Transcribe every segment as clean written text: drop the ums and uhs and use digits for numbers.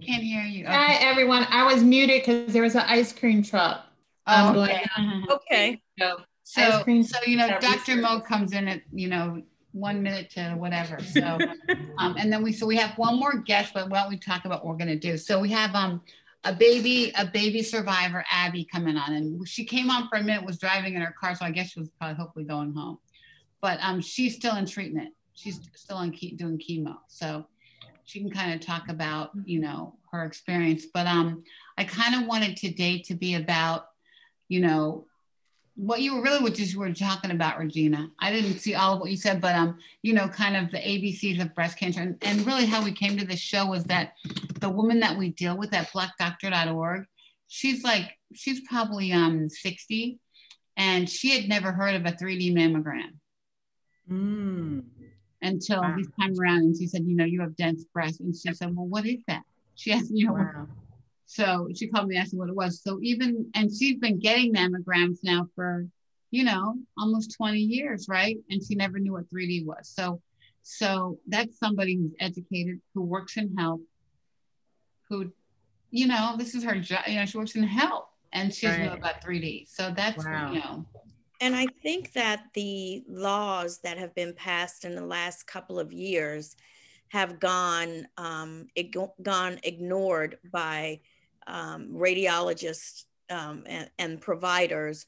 Can't hear you. Okay. Hi, everyone. I was muted because there was an ice cream truck. Oh, Going okay. Okay. Ice cream. So Dr. Mo comes in at 1 minute to whatever. So and then we have one more guest, but why don't we talk about what we're gonna do? So we have a baby survivor, Abby, coming on, and she came on for a minute, was driving in her car, so I guess she was probably hopefully going home. But she's still in treatment. She's still on doing chemo, so she can kind of talk about her experience. But I kind of wanted today to be about what you were really what you were talking about, Regina. I didn't see all of what you said, but kind of the ABCs of breast cancer, and really how we came to this show was that the woman that we deal with at blackdoctor.org, she's probably 60, and she had never heard of a 3D mammogram until this time around. And she said, you have dense breasts, and she said, well, what is that? She asked me, So she called me asking what it was. So and she's been getting mammograms now for, almost 20 years, right? And she never knew what 3D was. So that's somebody who's educated, who works in health, who, this is her job. She works in health, and she doesn't know about 3D. So that's, And I think that the laws that have been passed in the last couple of years have gone ignored by radiologists and providers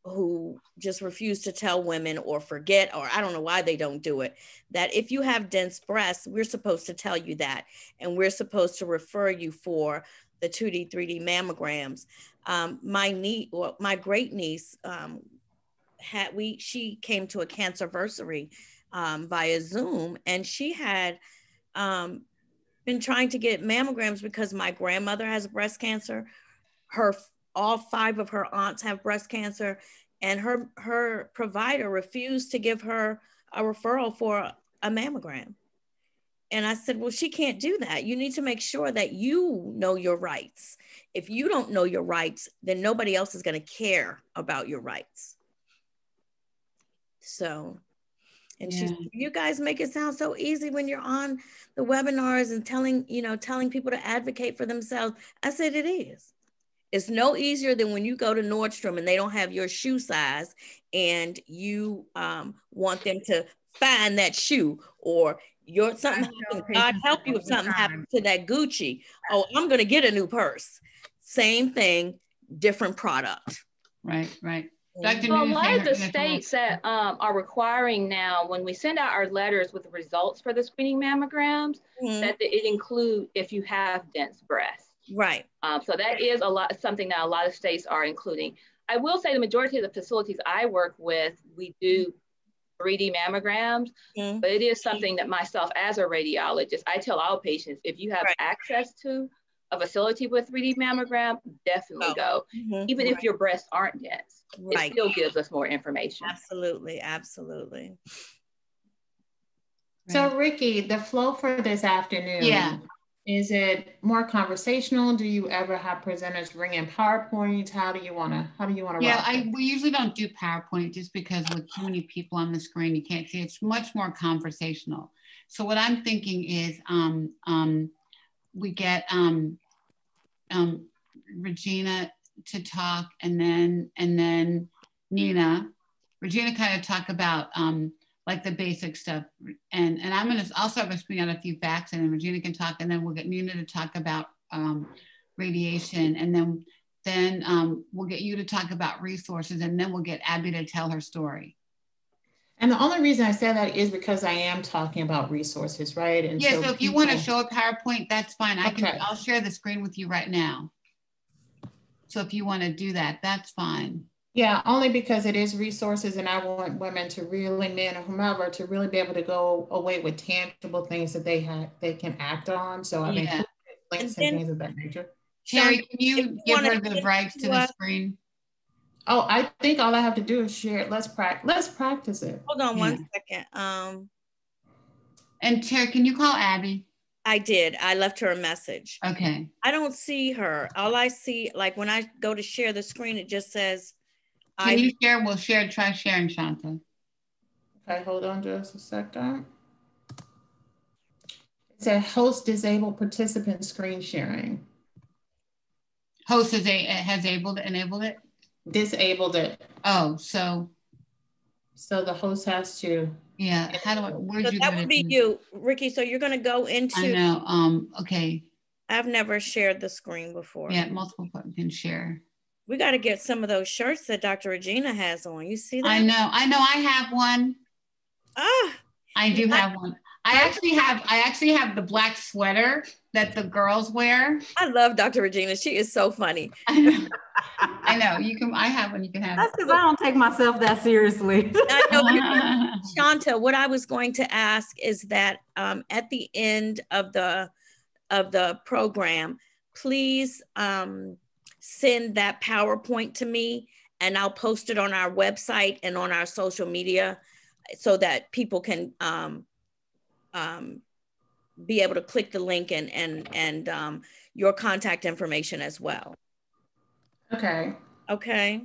who just refuse to tell women or forget, or I don't know why they don't do it, that if you have dense breasts, we're supposed to tell you that. And we're supposed to refer you for the 2D, 3D mammograms. My great niece, she came to a Cancerversary via Zoom, and she had been trying to get mammograms because my grandmother has breast cancer. All 5 of her aunts have breast cancer, and her provider refused to give her a referral for a mammogram. And I said, well, she can't do that. You need to make sure that you know your rights. If you don't know your rights, then nobody else is going to care about your rights. So, and she said, you guys make it sound so easy when you're on the webinars and telling people to advocate for themselves. I said, it is. It's no easier than when you go to Nordstrom and they don't have your shoe size, and you want them to find that shoe, or something happens. God help you if something happens to that Gucci. Oh, I'm going to get a new purse. Same thing, different product. Right. So a lot of the states that are requiring now, when we send out our letters with the results for the screening mammograms, that it include if you have dense breasts. Right. So that is something that a lot of states are including. I will say the majority of the facilities I work with, we do 3D mammograms, but it is something that myself as a radiologist, I tell all patients, if you have access to a facility with 3D mammogram, definitely go. Even if your breasts aren't dense, it still gives us more information. Absolutely. So Ricky, the flow for this afternoon, is it more conversational? Do you ever have presenters bring in PowerPoints? How do you want to we usually don't do PowerPoint just because with too many people on the screen, you can't see. It's much more conversational. So what I'm thinking is we get Regina to talk, and then Nina. Regina kind of talk about like the basic stuff, and I'll start by speaking out a few facts, and then Regina can talk, and then we'll get Nina to talk about radiation, and then we'll get you to talk about resources, and then we'll get Abby to tell her story. And the only reason I said that is because I am talking about resources, right? And so if you want to show a PowerPoint, that's fine. I'll share the screen with you right now. So if you want to do that, that's fine. Yeah, only because it is resources, and I want women to really, men or whomever, to really be able to go away with tangible things that they can act on. So I mean, links and things of that nature. Terry, can you give her the rights to the screen? Oh, I think all I have to do is share it. Let's practice it. Hold on 1 second. And Terry, can you call Abby? I did. I left her a message. Okay. I don't see her. All I see, like when I go to share the screen, it just says. Can you share? We'll share. Try sharing, Shanta. Okay, hold on just a second. It said host disabled participant screen sharing. Host has enabled it? Disabled it. Oh, so the host has to. Yeah, how do I, where'd you that go would to be you, Ricky. So you're gonna go into. I know, okay. I've never shared the screen before. Yeah, multiple can share. We got to get some of those shirts that Dr. Regina has on. You see that? I know, I have one. I do have one. I actually have the black sweater that the girls wear. I love Dr. Regina. She is so funny. I know. I know. I have one. You can have. That's because I don't take myself that seriously. I know. Shanta, what I was going to ask is that at the end of the program, please send that PowerPoint to me, and I'll post it on our website and on our social media so that people can be able to click the link and your contact information as well. Okay. Okay.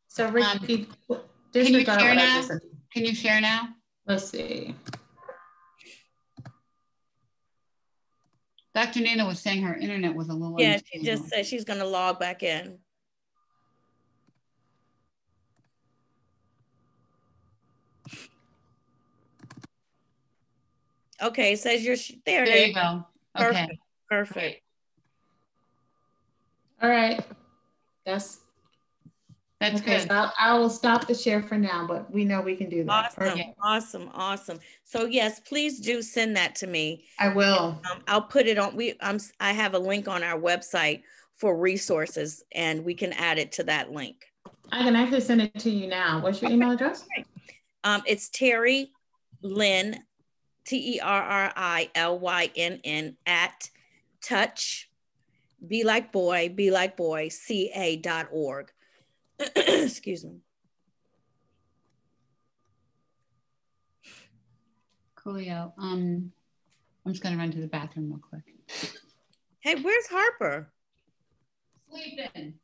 So Ricky, can you share now? Can you share now? Let's see. Dr. Nina was saying her internet was a little. Yeah, she just said she's going to log back in. Okay, it says you're there. There you go. Okay. Perfect. Great. All right. That's okay, good. So I will stop the share for now, but we know we can do that. Awesome. So yes, please do send that to me. I will. I'll put it on. I have a link on our website for resources, and we can add it to that link. I can actually send it to you now. What's your email address? It's Terry Lynn, TerriLynn at touch, be like boy, ca.org. Excuse me. Coolio. I'm just gonna run to the bathroom real quick. Hey, where's Harper? Sleeping.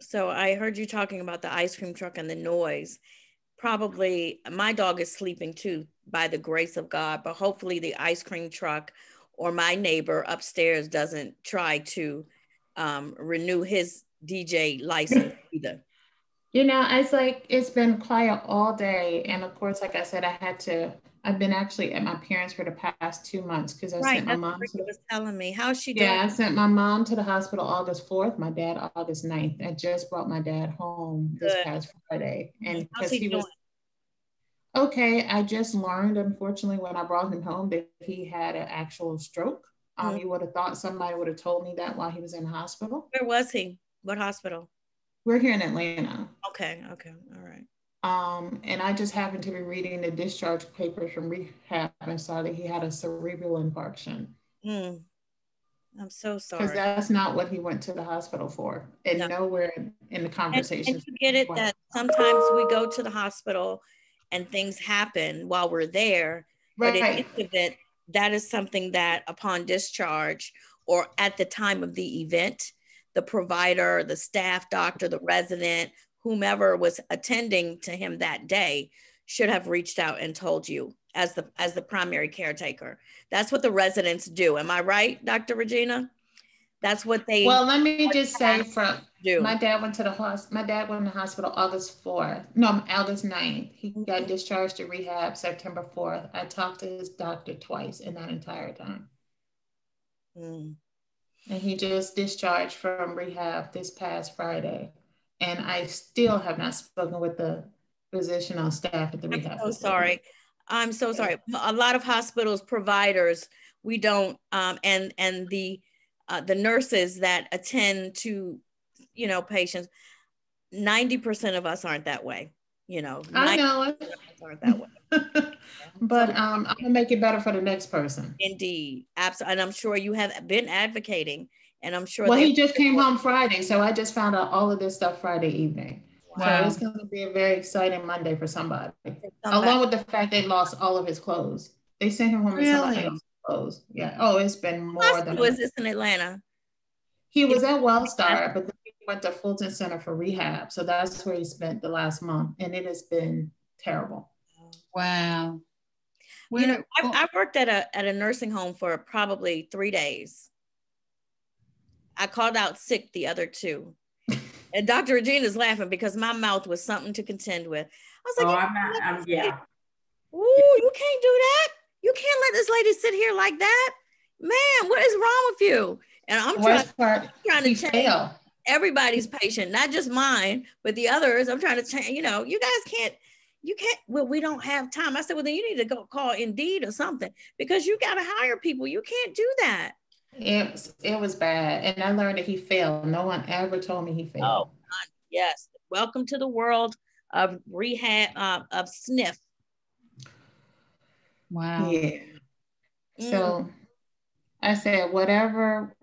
So I heard you talking about the ice cream truck and the noise. Probably my dog is sleeping too, by the grace of God, but hopefully the ice cream truck or my neighbor upstairs doesn't try to renew his DJ license either. You know, it's been quiet all day. And of course, like I said, I've been actually at my parents for the past 2 months because I sent my mom. Was telling me. How's she doing? Yeah, I sent my mom to the hospital August 4th, my dad August 9th. I just brought my dad home this past Friday. And because he was okay, I just learned, unfortunately, when I brought him home that he had an actual stroke. You would have thought somebody would have told me that while he was in the hospital. Where was he? What hospital? We're here in Atlanta. Okay, all right. And I just happened to be reading the discharge papers from rehab and saw that he had a cerebral infarction. I'm so sorry. Because that's not what he went to the hospital for. And nowhere in the conversation. And you get it that sometimes we go to the hospital and things happen while we're there. Right. But in this event, that is something that upon discharge or at the time of the event, the provider, the staff doctor, the resident, whomever was attending to him that day should have reached out and told you as the primary caretaker. That's what the residents do. Am I right, Dr. Regina? That's what they. Well, let me just say, my dad went to the hospital August 9th. He got discharged to rehab September 4th. I talked to his doctor twice in that entire time. And he just discharged from rehab this past Friday. And I still have not spoken with the physician on staff at the rehab. I'm so sorry. A lot of hospitals, providers, we don't, and the nurses that attend to, patients, 90% of us aren't that way. I know it. Aren't that way. But I'm gonna make it better for the next person. Indeed, absolutely, and I'm sure you have been advocating. And I'm sure. Well, he just came home Friday, so I just found out all of this stuff Friday evening. Wow. So it's going to be a very exciting Monday for somebody. Along with the fact they lost all of his clothes. They sent him home with somebody else's clothes. Yeah. Oh, it's been more than. Was this in Atlanta? He was at Wellstar, but then he went to Fulton Center for rehab. So that's where he spent the last month. And it has been terrible. Wow. You know, I worked at a nursing home for probably 3 days. I called out sick the other 2. And Dr. Regina's laughing because my mouth was something to contend with. I was like, yeah. Ooh, you can't do that. You can't let this lady sit here like that. Man, what is wrong with you? And I'm trying to change everybody's patient, not just mine, but the others. I'm trying to change, you know, you can't, well, we don't have time. I said, well, then you need to go call Indeed or something because you got to hire people. You can't do that. It was bad. And I learned that he failed. No one ever told me he failed. Oh, yes. Welcome to the world of rehab, of SNF. Wow. Yeah. So I said, whatever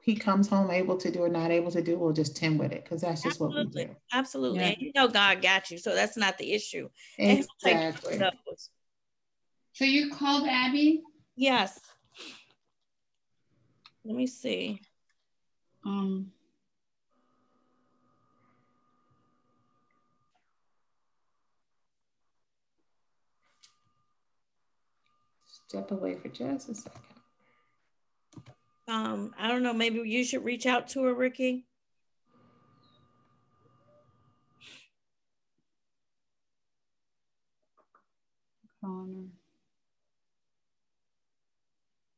he comes home able to do or not able to do, we'll just tend with it because that's just what we do. Absolutely. Yeah. And you know God got you. So that's not the issue. Exactly. So you called Abby? Yes. Let me see. Step away for just a second. I don't know, maybe you should reach out to her, Ricky.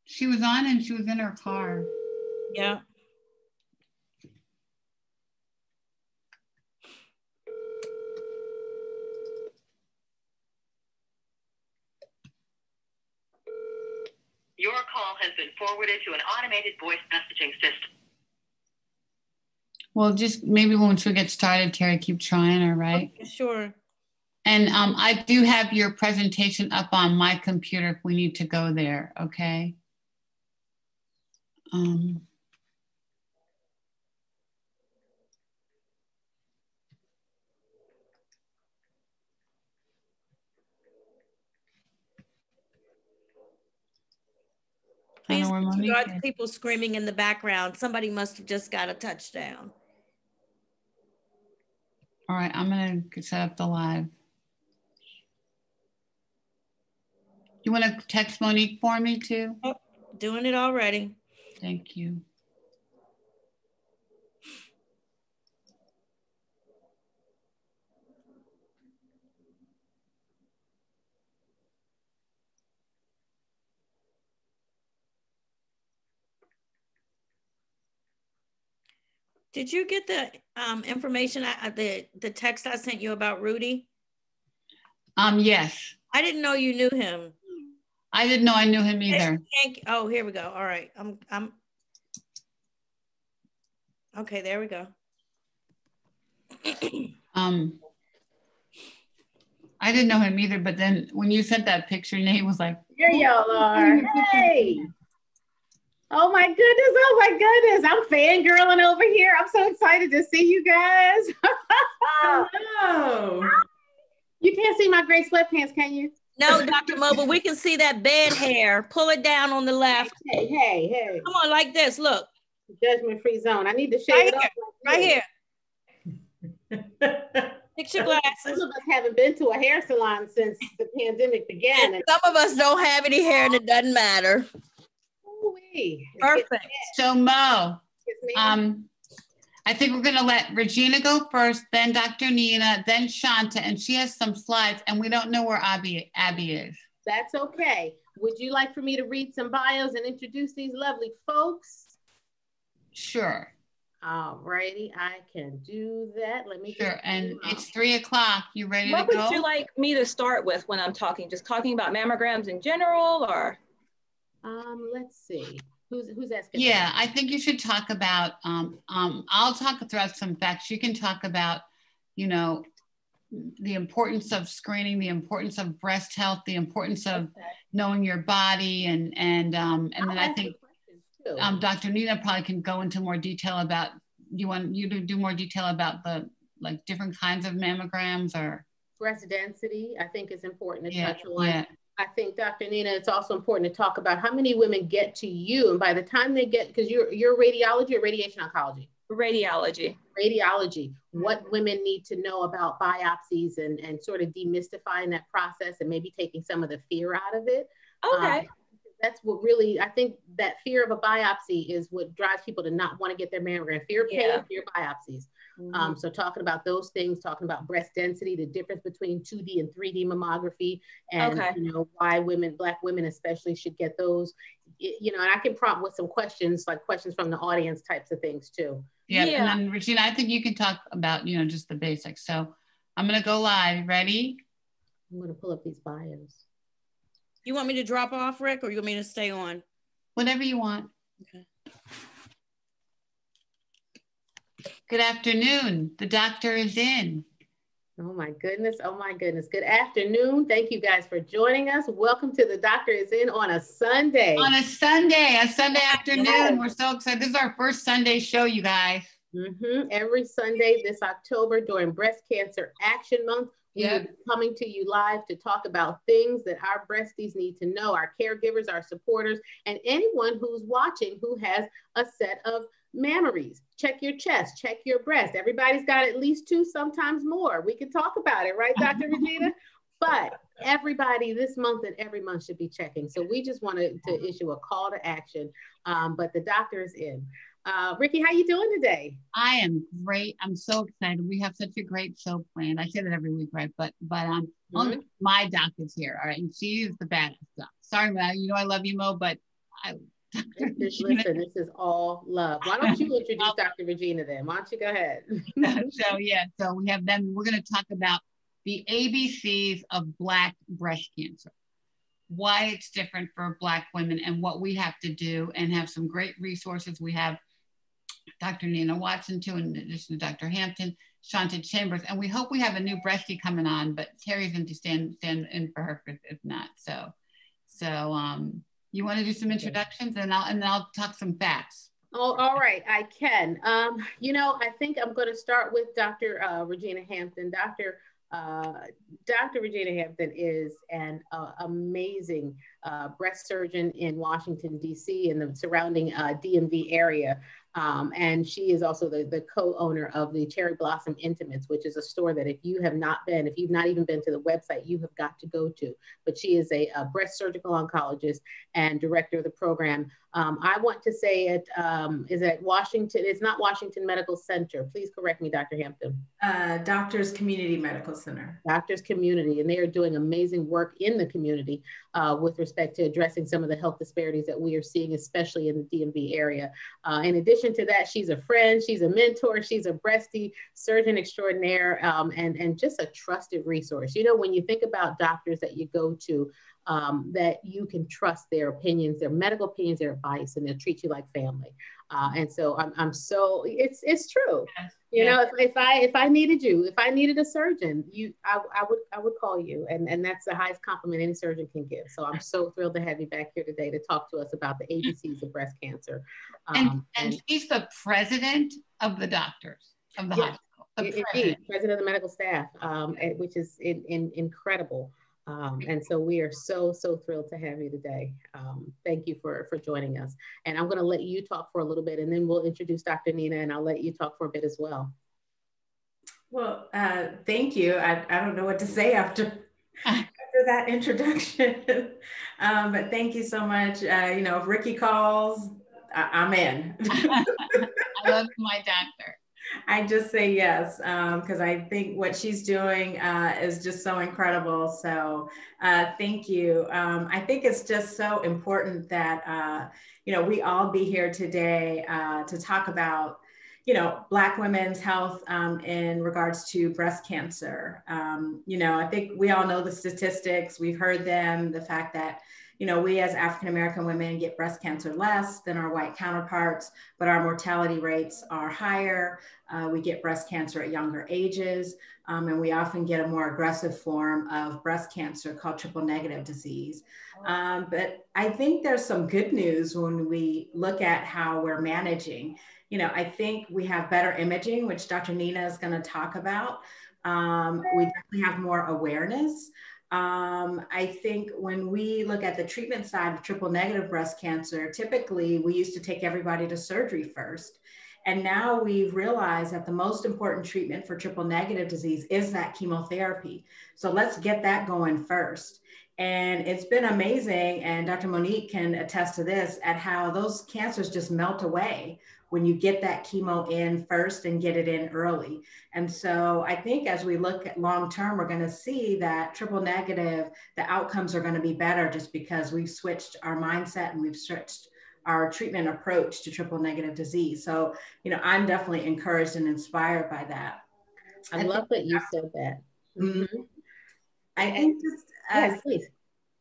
She was on and she was in her car. Yeah. Your call has been forwarded to an automated voice messaging system. Well, just maybe once we get started, Terry, keep trying her, right? Okay, sure. And I do have your presentation up on my computer if we need to go there, okay? Please disregard the people screaming in the background. Somebody must have just got a touchdown. All right, I'm gonna set up the live. You wanna text Monique for me too? Oh, doing it already. Thank you. Did you get the information, the text I sent you about Rudy? Yes. I didn't know you knew him. I didn't know I knew him either. Oh, here we go. All right. Okay, there we go. I didn't know him either, but then when you sent that picture, Nate was like, here y'all are. Hey. Oh my goodness. I'm fangirling over here. I'm so excited to see you guys. Hello. You can't see my gray sweatpants, can you? No, Dr. Mo, but we can see that bed hair. Pull it down on the left. Hey. Come on, like this, look. Judgment-free zone. I need to shave it up. Right here. Fix your glasses. Some of us haven't been to a hair salon since the pandemic began. And some of us don't have any hair and it doesn't matter. Perfect. So Mo, I think we're gonna let Regina go first, then Dr. Nina, then Shanta, and she has some slides and we don't know where Abby is. That's okay. Would you like for me to read some bios and introduce these lovely folks? Sure. All righty, I can do that. Let me. Sure, and it's 3 o'clock. You ready to go? What would you like me to start with when I'm talking? Just talking about mammograms in general, or? Let's see. Who's asking? Yeah, I think you should talk about. I'll talk throughout some facts. You can talk about, you know, the importance of screening, the importance of breast health, the importance of knowing your body, and then I think. Dr. Nina probably can go into more detail about, you want you to do more detail about the like different kinds of mammograms or? Breast density, I think is important to touch on. Yeah. I think Dr. Nina, it's also important to talk about how many women get to you. And by the time they get, because you're radiology or radiation oncology? Radiology. radiology, what women need to know about biopsies and sort of demystifying that process and maybe taking some of the fear out of it. Okay. That's what really, I think that fear of a biopsy is what drives people to not want to get their mammogram. Fear of pain, fear of biopsies. So talking about those things, talking about breast density, the difference between 2D and 3D mammography, and you know, why women, Black women especially, should get those. You know, and I can prompt with some questions, like questions from the audience types of things too. Yeah. And then Regina, I think you can talk about, you know, just the basics. So I'm going to go live. Ready? I'm going to pull up these bios. You want me to drop off, Rick, or you want me to stay on? Whatever you want. Okay. Good afternoon. The doctor is in. Oh my goodness. Oh my goodness. Good afternoon. Thank you guys for joining us. Welcome to The Doctor Is In on a Sunday. On a Sunday afternoon. Yes. We're so excited. This is our first Sunday show, you guys. Every Sunday this October during Breast Cancer Action Month, we will be coming to you live to talk about things that our breasties need to know, our caregivers, our supporters, and anyone who's watching who has a set of mammaries. Check your chest, check your breast. Everybody's got at least 2, sometimes more. We can talk about it, right, Dr. Regina? But everybody this month and every month should be checking. So we just wanted to issue a call to action, but the doctor is in. Ricky, how you doing today? I am great. I'm so excited. We have such a great show planned. I say that every week, right? But only my doc is here, all right? And she is the badass doc. Sorry, Mo, you know I love you, Mo, but listen, this is all love. Why don't you introduce Dr. Regina then? Why don't you go ahead? So we have them. We're going to talk about the ABCs of Black breast cancer, why it's different for Black women and what we have to do, and have some great resources. We have Dr. Nina Watson too, in addition to Dr. Hampton, Shanta Chambers, and we hope we have a new breastie coming on, but Terry's going to stand in for her if not. So you want to do some introductions, and I'll talk some facts. Oh, all right, I can. You know, I think I'm going to start with Dr. Regina Hampton. Dr. Regina Hampton is an amazing breast surgeon in Washington, D.C. and the surrounding DMV area. And she is also the co-owner of the Cherry Blossom Intimates, which is a store that if you've not even been to the website, you have got to go to. But she is a breast surgical oncologist and director of the program. I want to say it is at Washington. It's not Washington Medical Center. Please correct me, Dr. Hampton. Doctors Community Medical Center. Doctors Community, and they are doing amazing work in the community with respect to addressing some of the health disparities that we are seeing, especially in the DMV area. In addition to that, she's a friend, she's a mentor, she's a breastie, surgeon extraordinaire, and just a trusted resource. You know, when you think about doctors that you go to, that you can trust their opinions, their medical opinions, their advice, and they'll treat you like family. And so I'm so, it's true. Yes. You know, if I needed you, if I needed a surgeon, I would call you, and that's the highest compliment any surgeon can give. So I'm so thrilled to have you back here today to talk to us about the ABCs of breast cancer. And she's the president of the doctors of the hospital. President of the medical staff, which is incredible. And so we are so thrilled to have you today. Thank you for joining us. And I'm going to let you talk for a little bit, and then we'll introduce Dr. Nina, and I'll let you talk for a bit as well. Well, thank you. I don't know what to say after that introduction, but thank you so much. You know, if Ricky calls, I'm in. I love my doctor. I just say yes, because I think what she's doing is just so incredible. So thank you. I think it's just so important that, you know, we all be here today to talk about, you know, Black women's health in regards to breast cancer. You know, I think we all know the statistics. We've heard them, the fact that, you know, we as African-American women get breast cancer less than our white counterparts, but our mortality rates are higher. We get breast cancer at younger ages, and we often get a more aggressive form of breast cancer called triple negative disease. But I think there's some good news when we look at how we're managing. You know, I think we have better imaging, which Dr. Nina is going to talk about. We definitely have more awareness. I think when we look at the treatment side of triple negative breast cancer, typically we used to take everybody to surgery first. And now we've realized that the most important treatment for triple negative disease is that chemotherapy. So let's get that going first. And it's been amazing, and Dr. Monique can attest to this, at how those cancers just melt away when you get that chemo in first and get it in early. And so I think as we look at long term, we're going to see that triple negative, the outcomes are going to be better just because we've switched our mindset and we've switched our treatment approach to triple negative disease. So, you know, I'm definitely encouraged and inspired by that. I love that you said that. Mm-hmm. I think just as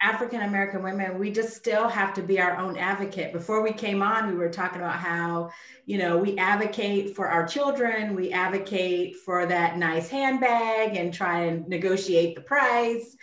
African-American women, we just still have to be our own advocate. Before we came on, we were talking about how, you know, we advocate for our children, we advocate for that nice handbag and try and negotiate the price.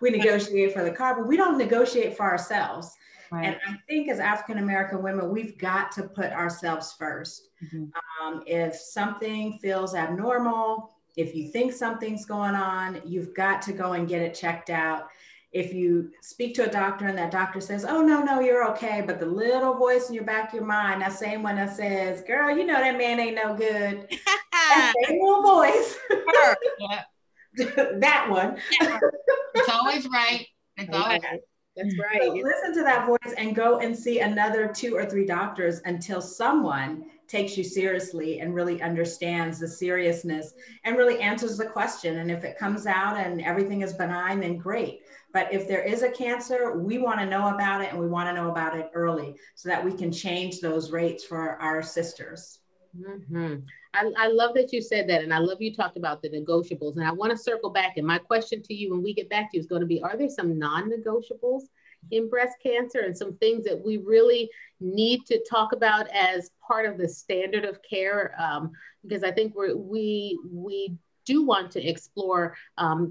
We negotiate for the car, but we don't negotiate for ourselves. Right. And I think as African-American women, we've got to put ourselves first. Mm-hmm. If something feels abnormal, if you think something's going on, you've got to go and get it checked out. If you speak to a doctor and that doctor says, oh, no, you're okay. But the little voice in your back of your mind, that same one that says, girl, you know, that man ain't no good. That same little voice. That one. It's always right. It's always right. That's right. So listen to that voice and go and see another 2 or 3 doctors until someone takes you seriously and really understands the seriousness and really answers the question. And if it comes out and everything is benign, then great. But if there is a cancer, we want to know about it, and we want to know about it early so that we can change those rates for our sisters. Mm-hmm. I love that you said that. And I love you talked about the negotiables. And I want to circle back. And my question to you when we get back to you is going to be, are there some non-negotiables in breast cancer and some things that we really need to talk about as part of the standard of care? Because I think we do want to explore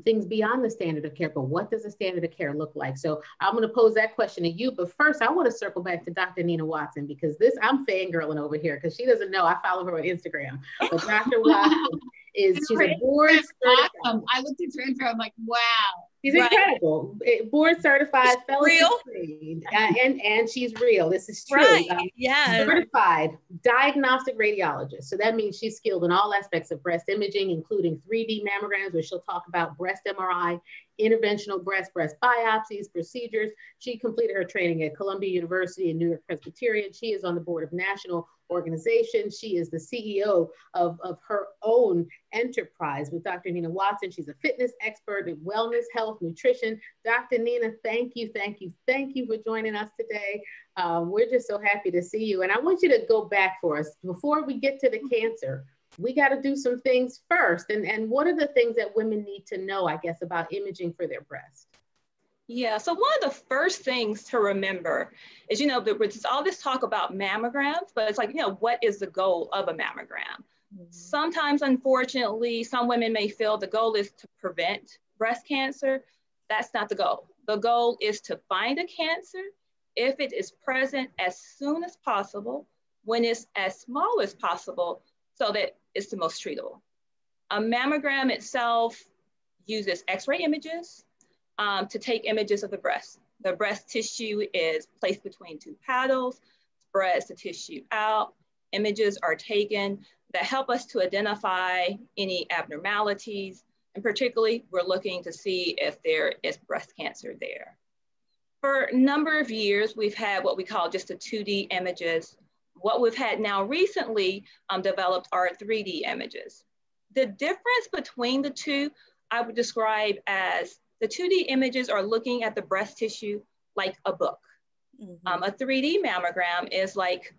things beyond the standard of care, but what does the standard of care look like? So I'm going to pose that question to you, but first I want to circle back to Dr. Nina Watson, because I'm fangirling over here because she doesn't know I follow her on Instagram. But Dr. Watson she's a board certified. Awesome. I looked at your intro, I'm like, wow. She's incredible. Board certified, fellowship trained, and she's real. This is true. Right. Certified diagnostic radiologist. So that means she's skilled in all aspects of breast imaging, including 3D mammograms, where she'll talk about breast MRI, interventional breast biopsies, procedures. She completed her training at Columbia University and New York Presbyterian. She is on the board of national organizations. She is the CEO of her own enterprise with Dr. Nina Watson. She's a fitness expert in wellness, health, nutrition. Dr. Nina, thank you for joining us today. We're just so happy to see you. And I want you to go back for us. Before we get to the cancer, we got to do some things first. And what are the things that women need to know, I guess, about imaging for their breast? Yeah, so one of the first things to remember is, you know, there's all this talk about mammograms, but it's like, you know, what is the goal of a mammogram? Mm-hmm. Sometimes, unfortunately, some women may feel the goal is to prevent breast cancer. That's not the goal. The goal is to find a cancer if it is present as soon as possible, when it's as small as possible, so that it's the most treatable. A mammogram itself uses X-ray images to take images of the breast. The breast tissue is placed between 2 paddles, spreads the tissue out. Images are taken that help us to identify any abnormalities. And particularly, we're looking to see if there is breast cancer there. For a number of years, we've had what we call just the 2D images. What we've had now recently developed are 3D images. The difference between the two, I would describe as the 2D images are looking at the breast tissue like a book. Mm-hmm. A 3D mammogram is like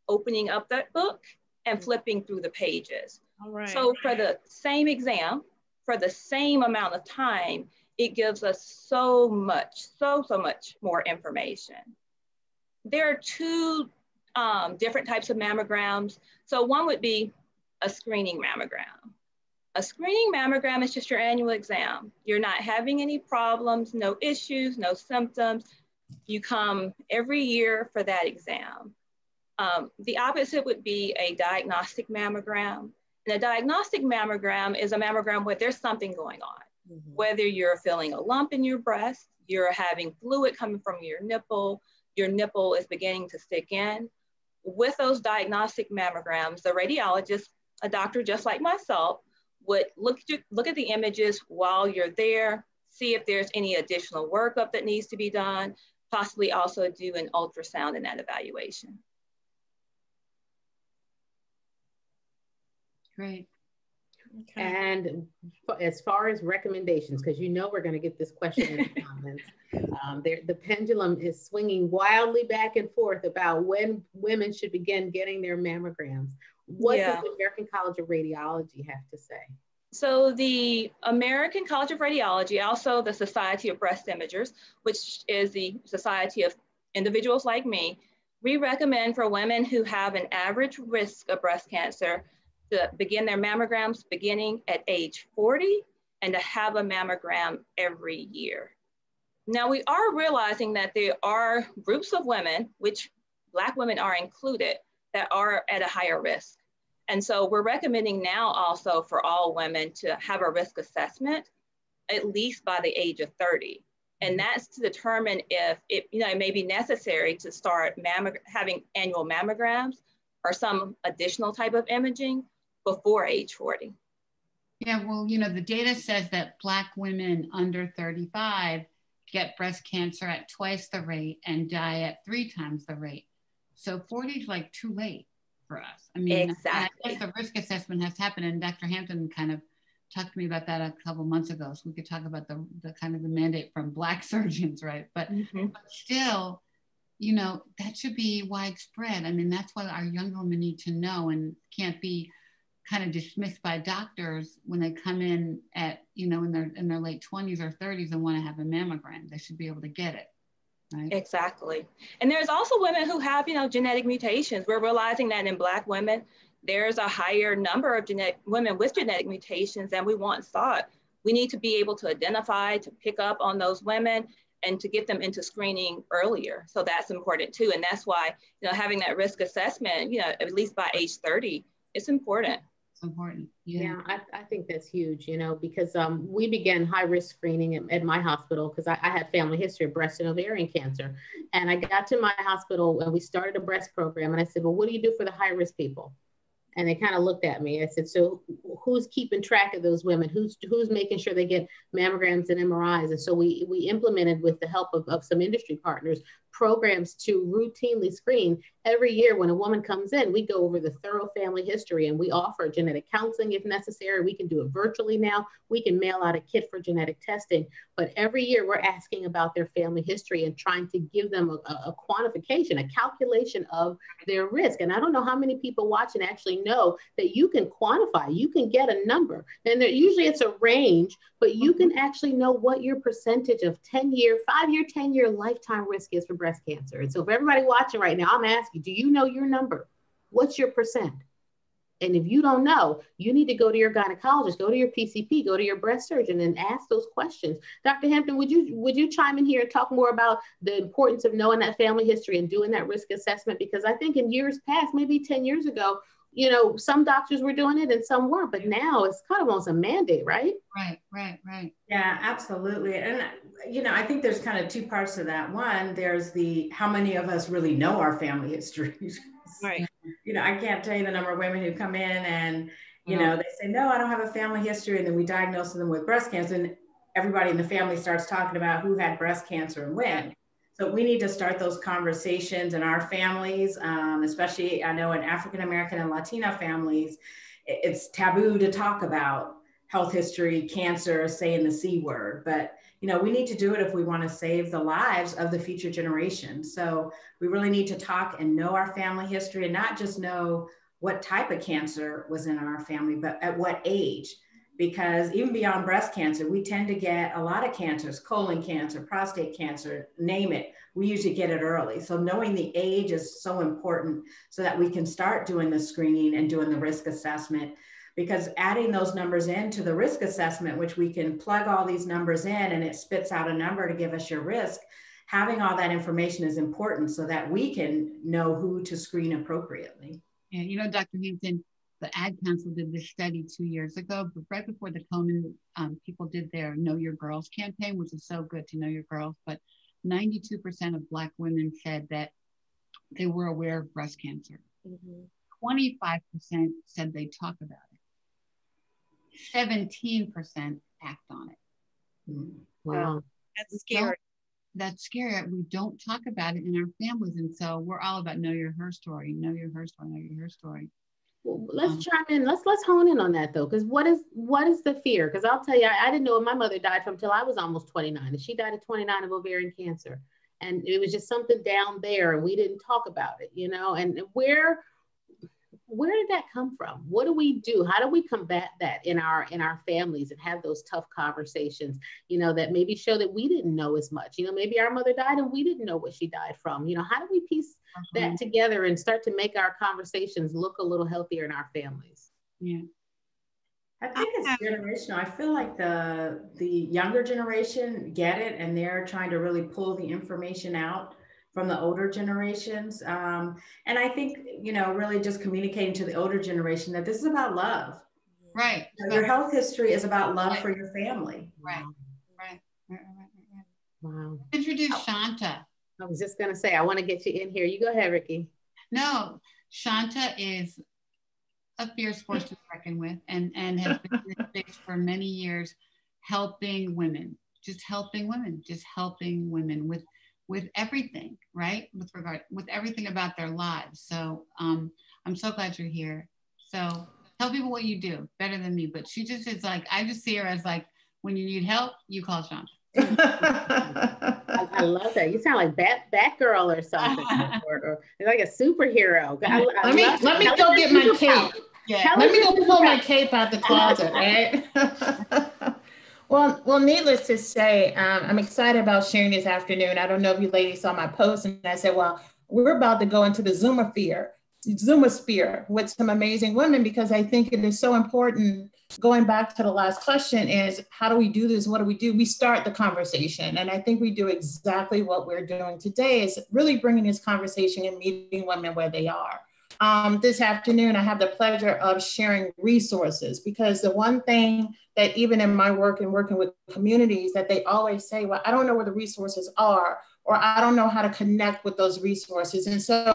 opening up that book and flipping through the pages. All right. So for the same exam, for the same amount of time, it gives us so much more information. There are 2 different types of mammograms. So one would be a screening mammogram. A screening mammogram is just your annual exam. You're not having any problems, no issues, no symptoms. You come every year for that exam. The opposite would be a diagnostic mammogram. And a diagnostic mammogram is a mammogram where there's something going on. Mm-hmm. Whether you're feeling a lump in your breast, you're having fluid coming from your nipple is beginning to stick in, with those diagnostic mammograms, the radiologist, a doctor just like myself, would look at the images while you're there, see if there's any additional workup that needs to be done, possibly also do an ultrasound in that evaluation. Great. Okay. And as far as recommendations, because you know we're going to get this question in the comments, the pendulum is swinging wildly back and forth about when women should begin getting their mammograms. What does the American College of Radiology have to say? So the American College of Radiology, also the Society of Breast Imagers, which is the society of individuals like me, we recommend for women who have an average risk of breast cancer to begin their mammograms beginning at age 40 and to have a mammogram every year. Now we are realizing that there are groups of women, which Black women are included, that are at a higher risk. And so we're recommending now also for all women to have a risk assessment at least by the age of 30. And that's to determine if it may be necessary to start having annual mammograms or some additional type of imaging before age 40. Yeah, well, the data says that Black women under 35 get breast cancer at twice the rate and die at 3 times the rate. So 40 is like too late for us. I mean, exactly. I guess the risk assessment has happened, and Dr. Hampton kind of talked to me about that a couple months ago. So we could talk about the kind of the mandate from Black surgeons, right? But still, that should be widespread. I mean, that's what our young women need to know, and can't be kind of dismissed by doctors when they come in at, in their late 20s or 30s and want to have a mammogram. They should be able to get it. Right? Exactly. And there's also women who have, genetic mutations. We're realizing that in Black women, there's a higher number of women with genetic mutations than we once thought. We need to be able to identify, to pick up on those women and to get them into screening earlier. So that's important too. And that's why, having that risk assessment, at least by age 30, it's important. Important. Yeah, I think that's huge, because we began high risk screening at my hospital because I had family history of breast and ovarian cancer. And I got to my hospital and we started a breast program. And I said, well, what do you do for the high risk people? And they kind of looked at me. I said, so who's keeping track of those women? Who's making sure they get mammograms and MRIs? And so we implemented, with the help of some industry partners, programs to routinely screen. Every year when a woman comes in, we go over the thorough family history, and we offer genetic counseling if necessary. We can do it virtually now. We can mail out a kit for genetic testing. But every year we're asking about their family history and trying to give them a quantification, a calculation of their risk. And I don't know how many people watching actually know that you can quantify, you can get a number. And usually it's a range, but you can actually know what your percentage of 10-year, 5-year, 10-year lifetime risk is for breast cancer. And so for everybody watching right now, I'm asking, do you know your number? What's your percent? And if you don't know, you need to go to your gynecologist, go to your PCP, go to your breast surgeon and ask those questions. Dr. Hampton, would you chime in here and talk more about the importance of knowing that family history and doing that risk assessment? Because I think in years past, maybe 10 years ago, some doctors were doing it and some weren't, but now it's kind of almost a mandate, right? Right. Yeah, absolutely. And, I think there's kind of two parts to that. One, there's how many of us really know our family histories. Right. I can't tell you the number of women who come in and, they say, no, I don't have a family history. And then we diagnose them with breast cancer. And everybody in the family starts talking about who had breast cancer and when. So we need to start those conversations in our families, especially I know in African-American and Latino families, it's taboo to talk about health history, cancer, saying the C word. But, we need to do it if we want to save the lives of the future generations. So we really need to talk and know our family history, and not just know what type of cancer was in our family, but at what age. Because even beyond breast cancer, we tend to get a lot of cancers, colon cancer, prostate cancer, name it. We usually get it early. So knowing the age is so important so that we can start doing the screening and doing the risk assessment. Because adding those numbers into the risk assessment, which we can plug all these numbers in and it spits out a number to give us your risk, having all that information is important so that we can know who to screen appropriately. Yeah, Dr. Hampton, the Ad Council did this study 2 years ago, but right before the Komen people did their Know Your Girls campaign, which is so good to know your girls, but 92% of Black women said that they were aware of breast cancer. 25% said they talk about it. 17% act on it. Wow. That's scary. That's scary. We don't talk about it in our families. And so we're all about know your her story, know your her story, know your her story. Well, let's chime in. Let's hone in on that though, because what is the fear? Because I'll tell you, I didn't know what my mother died from till I was almost 29, and she died at 29 of ovarian cancer, and it was just something down there, and we didn't talk about it, you know. And where did that come from? What do we do? How do we combat that in our families and have those tough conversations, you know, that maybe show that we didn't know as much, you know, maybe our mother died and we didn't know what she died from, you know, how do we piece that together and start to make our conversations look a little healthier in our families? Yeah. I think it's generational. I feel like the younger generation get it, and they're trying to really pull the information out from the older generations. And I think, you know, really just communicating to the older generation that this is about love. Right. Your health history is about love for your family. Right. Wow. Introduce Shanta. I was just going to say, I want to get you in here. You go ahead, Ricky. No, Shanta is a fierce force to reckon with, and has been in this space for many years, helping women with everything, right? With everything about their lives. So I'm so glad you're here. So tell people what you do better than me, but she just is like, I just see her as like, when you need help, you call Shanta. I love that. You sound like Batgirl or something, or like a superhero. Let me go get my cape. Yeah. Let me go pull my cape out the closet, right? Well, needless to say, I'm excited about sharing this afternoon. I don't know if you ladies saw my post, and I said, well, we're about to go into the Zoomosphere with some amazing women, because I think it is so important. Going back to the last question is, how do we do this? What do? We start the conversation. And I think we do exactly what we're doing today, is really bringing this conversation and meeting women where they are. This afternoon, I have the pleasure of sharing resources, because the one thing that even in my work and working with communities that they always say, well, I don't know where the resources are, or I don't know how to connect with those resources. And so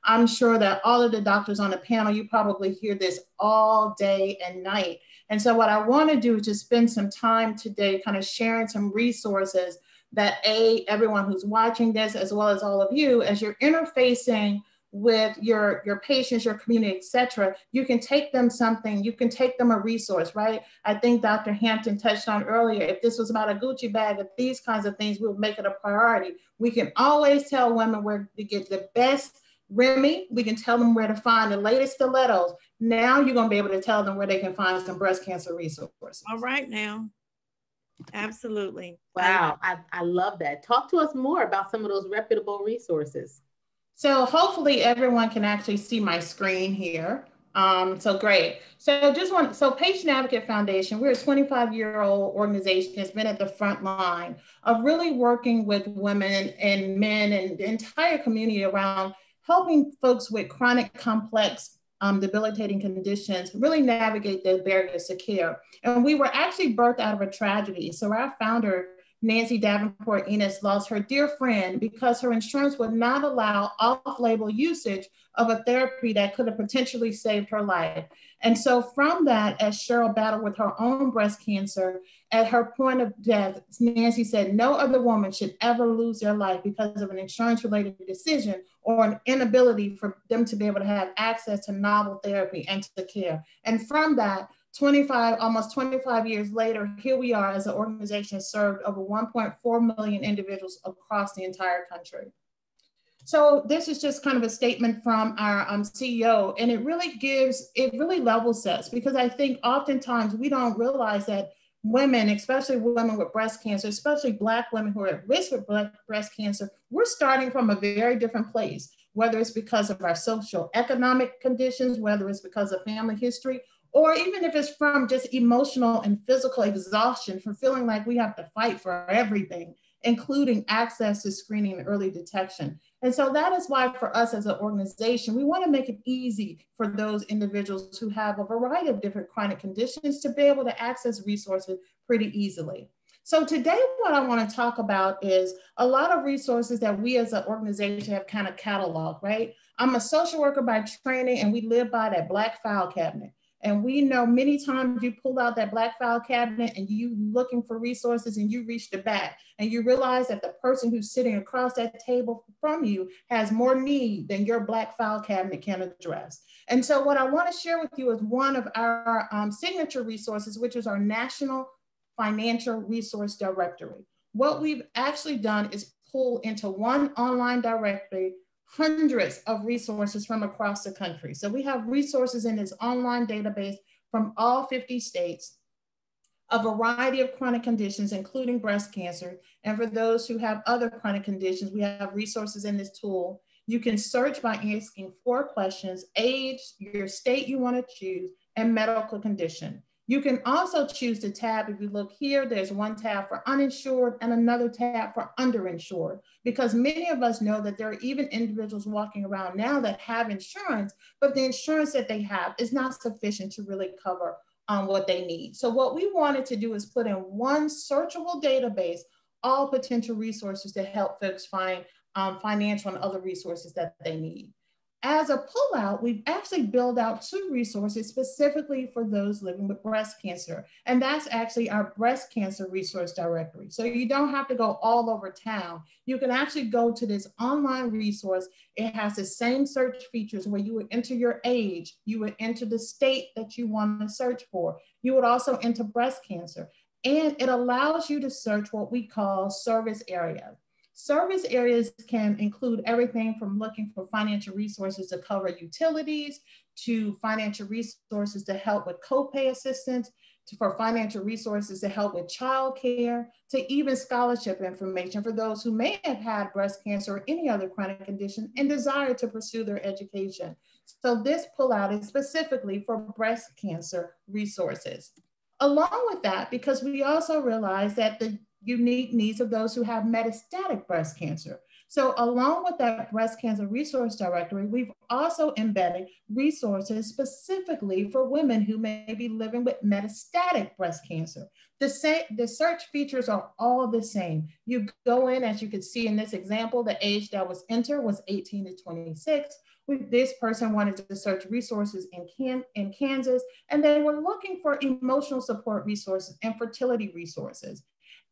I'm sure that all of the doctors on the panel, you probably hear this all day and night. And so what I want to do is just spend some time today kind of sharing some resources that everyone who's watching this, as well as all of you, as you're interfacing with your patients, your community, et cetera, you can take them something, you can take them a resource, right? I think Dr. Hampton touched on earlier, if this was about a Gucci bag of these kinds of things, we would make it a priority. We can always tell women where to get the best Remy. We can tell them where to find the latest stilettos. Now you're gonna be able to tell them where they can find some breast cancer resources. All right now. Absolutely. Wow, I love that. Talk to us more about some of those reputable resources. So hopefully everyone can actually see my screen here. So great. So Patient Advocate Foundation, we're a 25-year-old organization that's been at the front line of really working with women and men and the entire community around helping folks with chronic, complex, debilitating conditions really navigate the barriers to care. And we were actually birthed out of a tragedy. So our founder, Nancy Davenport Enos, lost her dear friend because her insurance would not allow off-label usage of a therapy that could have potentially saved her life. And so from that, as Cheryl battled with her own breast cancer, at her point of death, Nancy said, no other woman should ever lose their life because of an insurance-related decision or an inability for them to be able to have access to novel therapy and to care. And from that, almost 25 years later, here we are as an organization served over 1.4 million individuals across the entire country. So this is just kind of a statement from our CEO, and it really level sets, because I think oftentimes we don't realize that women, especially women with breast cancer, especially Black women who are at risk with breast cancer, we're starting from a very different place, whether it's because of our social economic conditions, whether it's because of family history, or even if it's from just emotional and physical exhaustion from feeling like we have to fight for everything, including access to screening and early detection. And so that is why for us as an organization, we want to make it easy for those individuals who have a variety of different chronic conditions to be able to access resources pretty easily. So today, what I want to talk about is a lot of resources that we as an organization have kind of cataloged, right? I'm a social worker by training, and we live by that black file cabinet. And we know many times you pull out that black file cabinet and you looking for resources and you reach the back and you realize that the person who's sitting across that table from you has more need than your black file cabinet can address. And so what I want to share with you is one of our signature resources, which is our National Financial Resource Directory. What we've actually done is pull into one online directory hundreds of resources from across the country. So we have resources in this online database from all 50 states, a variety of chronic conditions, including breast cancer. And for those who have other chronic conditions, we have resources in this tool. You can search by asking 4 questions: age, your state you want to choose, and medical condition. You can also choose the tab. If you look here, there's one tab for uninsured and another tab for underinsured, because many of us know that there are even individuals walking around now that have insurance, but the insurance that they have is not sufficient to really cover what they need. So what we wanted to do is put in one searchable database all potential resources to help folks find financial and other resources that they need. As a pullout, we've actually built out 2 resources specifically for those living with breast cancer. And that's actually our breast cancer resource directory. So you don't have to go all over town. You can actually go to this online resource. It has the same search features where you would enter your age, you would enter the state that you want to search for. You would also enter breast cancer. And it allows you to search what we call service areas. Service areas can include everything from looking for financial resources to cover utilities, to financial resources to help with copay assistance, for financial resources to help with childcare, to even scholarship information for those who may have had breast cancer or any other chronic condition and desire to pursue their education. So this pullout is specifically for breast cancer resources. Along with that, because we also realize that the unique needs of those who have metastatic breast cancer. So along with that breast cancer resource directory, we've also embedded resources specifically for women who may be living with metastatic breast cancer. The search features are all the same. You go in, as you can see in this example, the age that was entered was 18 to 26. This person wanted to search resources in Kansas, and they were looking for emotional support resources and fertility resources.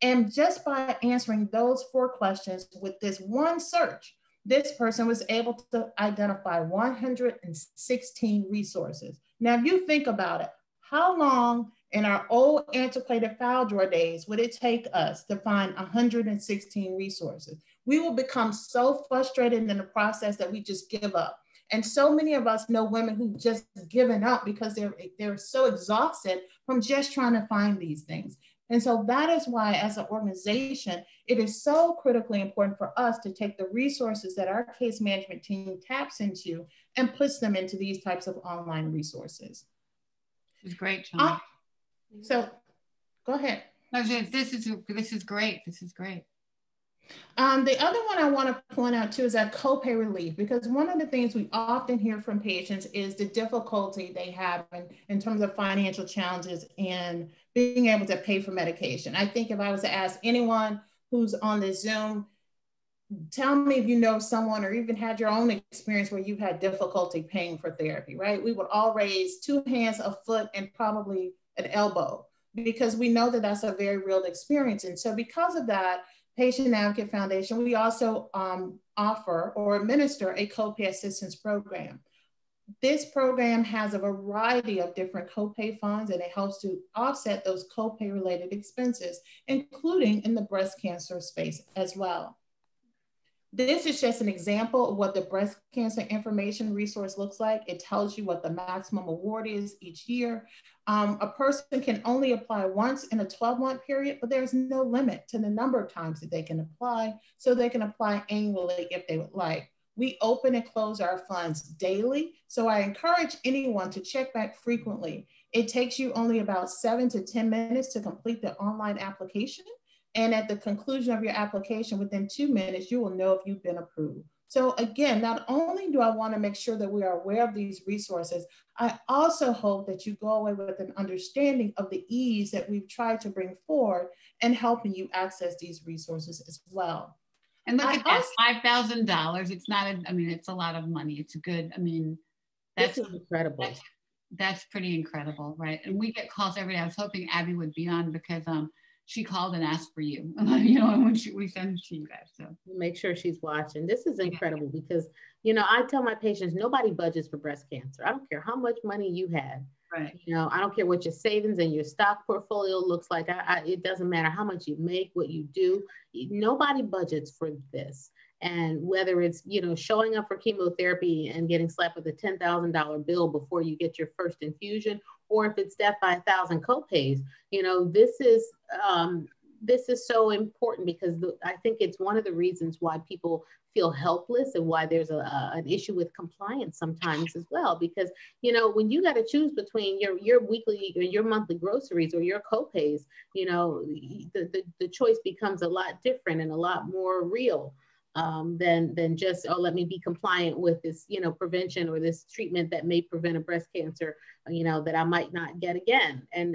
And just by answering those 4 questions with this one search, this person was able to identify 116 resources. Now, if you think about it, how long in our old antiquated file drawer days would it take us to find 116 resources? We will become so frustrated in the process that we just give up. And so many of us know women who've just given up because they're so exhausted from just trying to find these things. And so that is why, as an organization, it is so critically important for us to take the resources that our case management team taps into and puts them into these types of online resources. It's great, Tony. So go ahead. This is great. This is great. The other one I want to point out too is that copay relief, because one of the things we often hear from patients is the difficulty they have in terms of financial challenges and being able to pay for medication. I think if I was to ask anyone who's on this Zoom, tell me if you know someone or even had your own experience where you've had difficulty paying for therapy, right? We would all raise 2 hands, a foot, and probably an elbow, because we know that that's a very real experience. And so because of that, Patient Advocate Foundation, we also offer or administer a copay assistance program. This program has a variety of different copay funds, and it helps to offset those copay related expenses, including in the breast cancer space as well. This is just an example of what the breast cancer information resource looks like. It tells you what the maximum award is each year. A person can only apply once in a 12-month period, but there's no limit to the number of times that they can apply, so they can apply annually if they would like. We open and close our funds daily, so I encourage anyone to check back frequently. It takes you only about 7 to 10 minutes to complete the online application. And at the conclusion of your application, within 2 minutes, you will know if you've been approved. So again, not only do I want to make sure that we are aware of these resources, I also hope that you go away with an understanding of the ease that we've tried to bring forward and helping you access these resources as well. And look at that, $5,000. It's not, I mean, it's a lot of money. It's good. I mean, that's incredible. That's pretty incredible, right? And we get calls every day. I was hoping Abby would be on because she called and asked for you, you know, and when we send it to you guys. So make sure she's watching. This is incredible because, you know, I tell my patients, nobody budgets for breast cancer. I don't care how much money you had. Right. You know, I don't care what your savings and your stock portfolio looks like. It doesn't matter how much you make, what you do. Nobody budgets for this. And whether it's, you know, showing up for chemotherapy and getting slapped with a $10,000 bill before you get your first infusion, or if it's death by 1,000 copays, you know, this is so important because I think it's one of the reasons why people feel helpless and why there's an issue with compliance sometimes as well. Because, you know, when you got to choose between your weekly or your monthly groceries or your copays, you know, the choice becomes a lot different and a lot more real. Than just, oh, let me be compliant with this, you know, prevention or this treatment that may prevent a breast cancer, you know, that I might not get again. And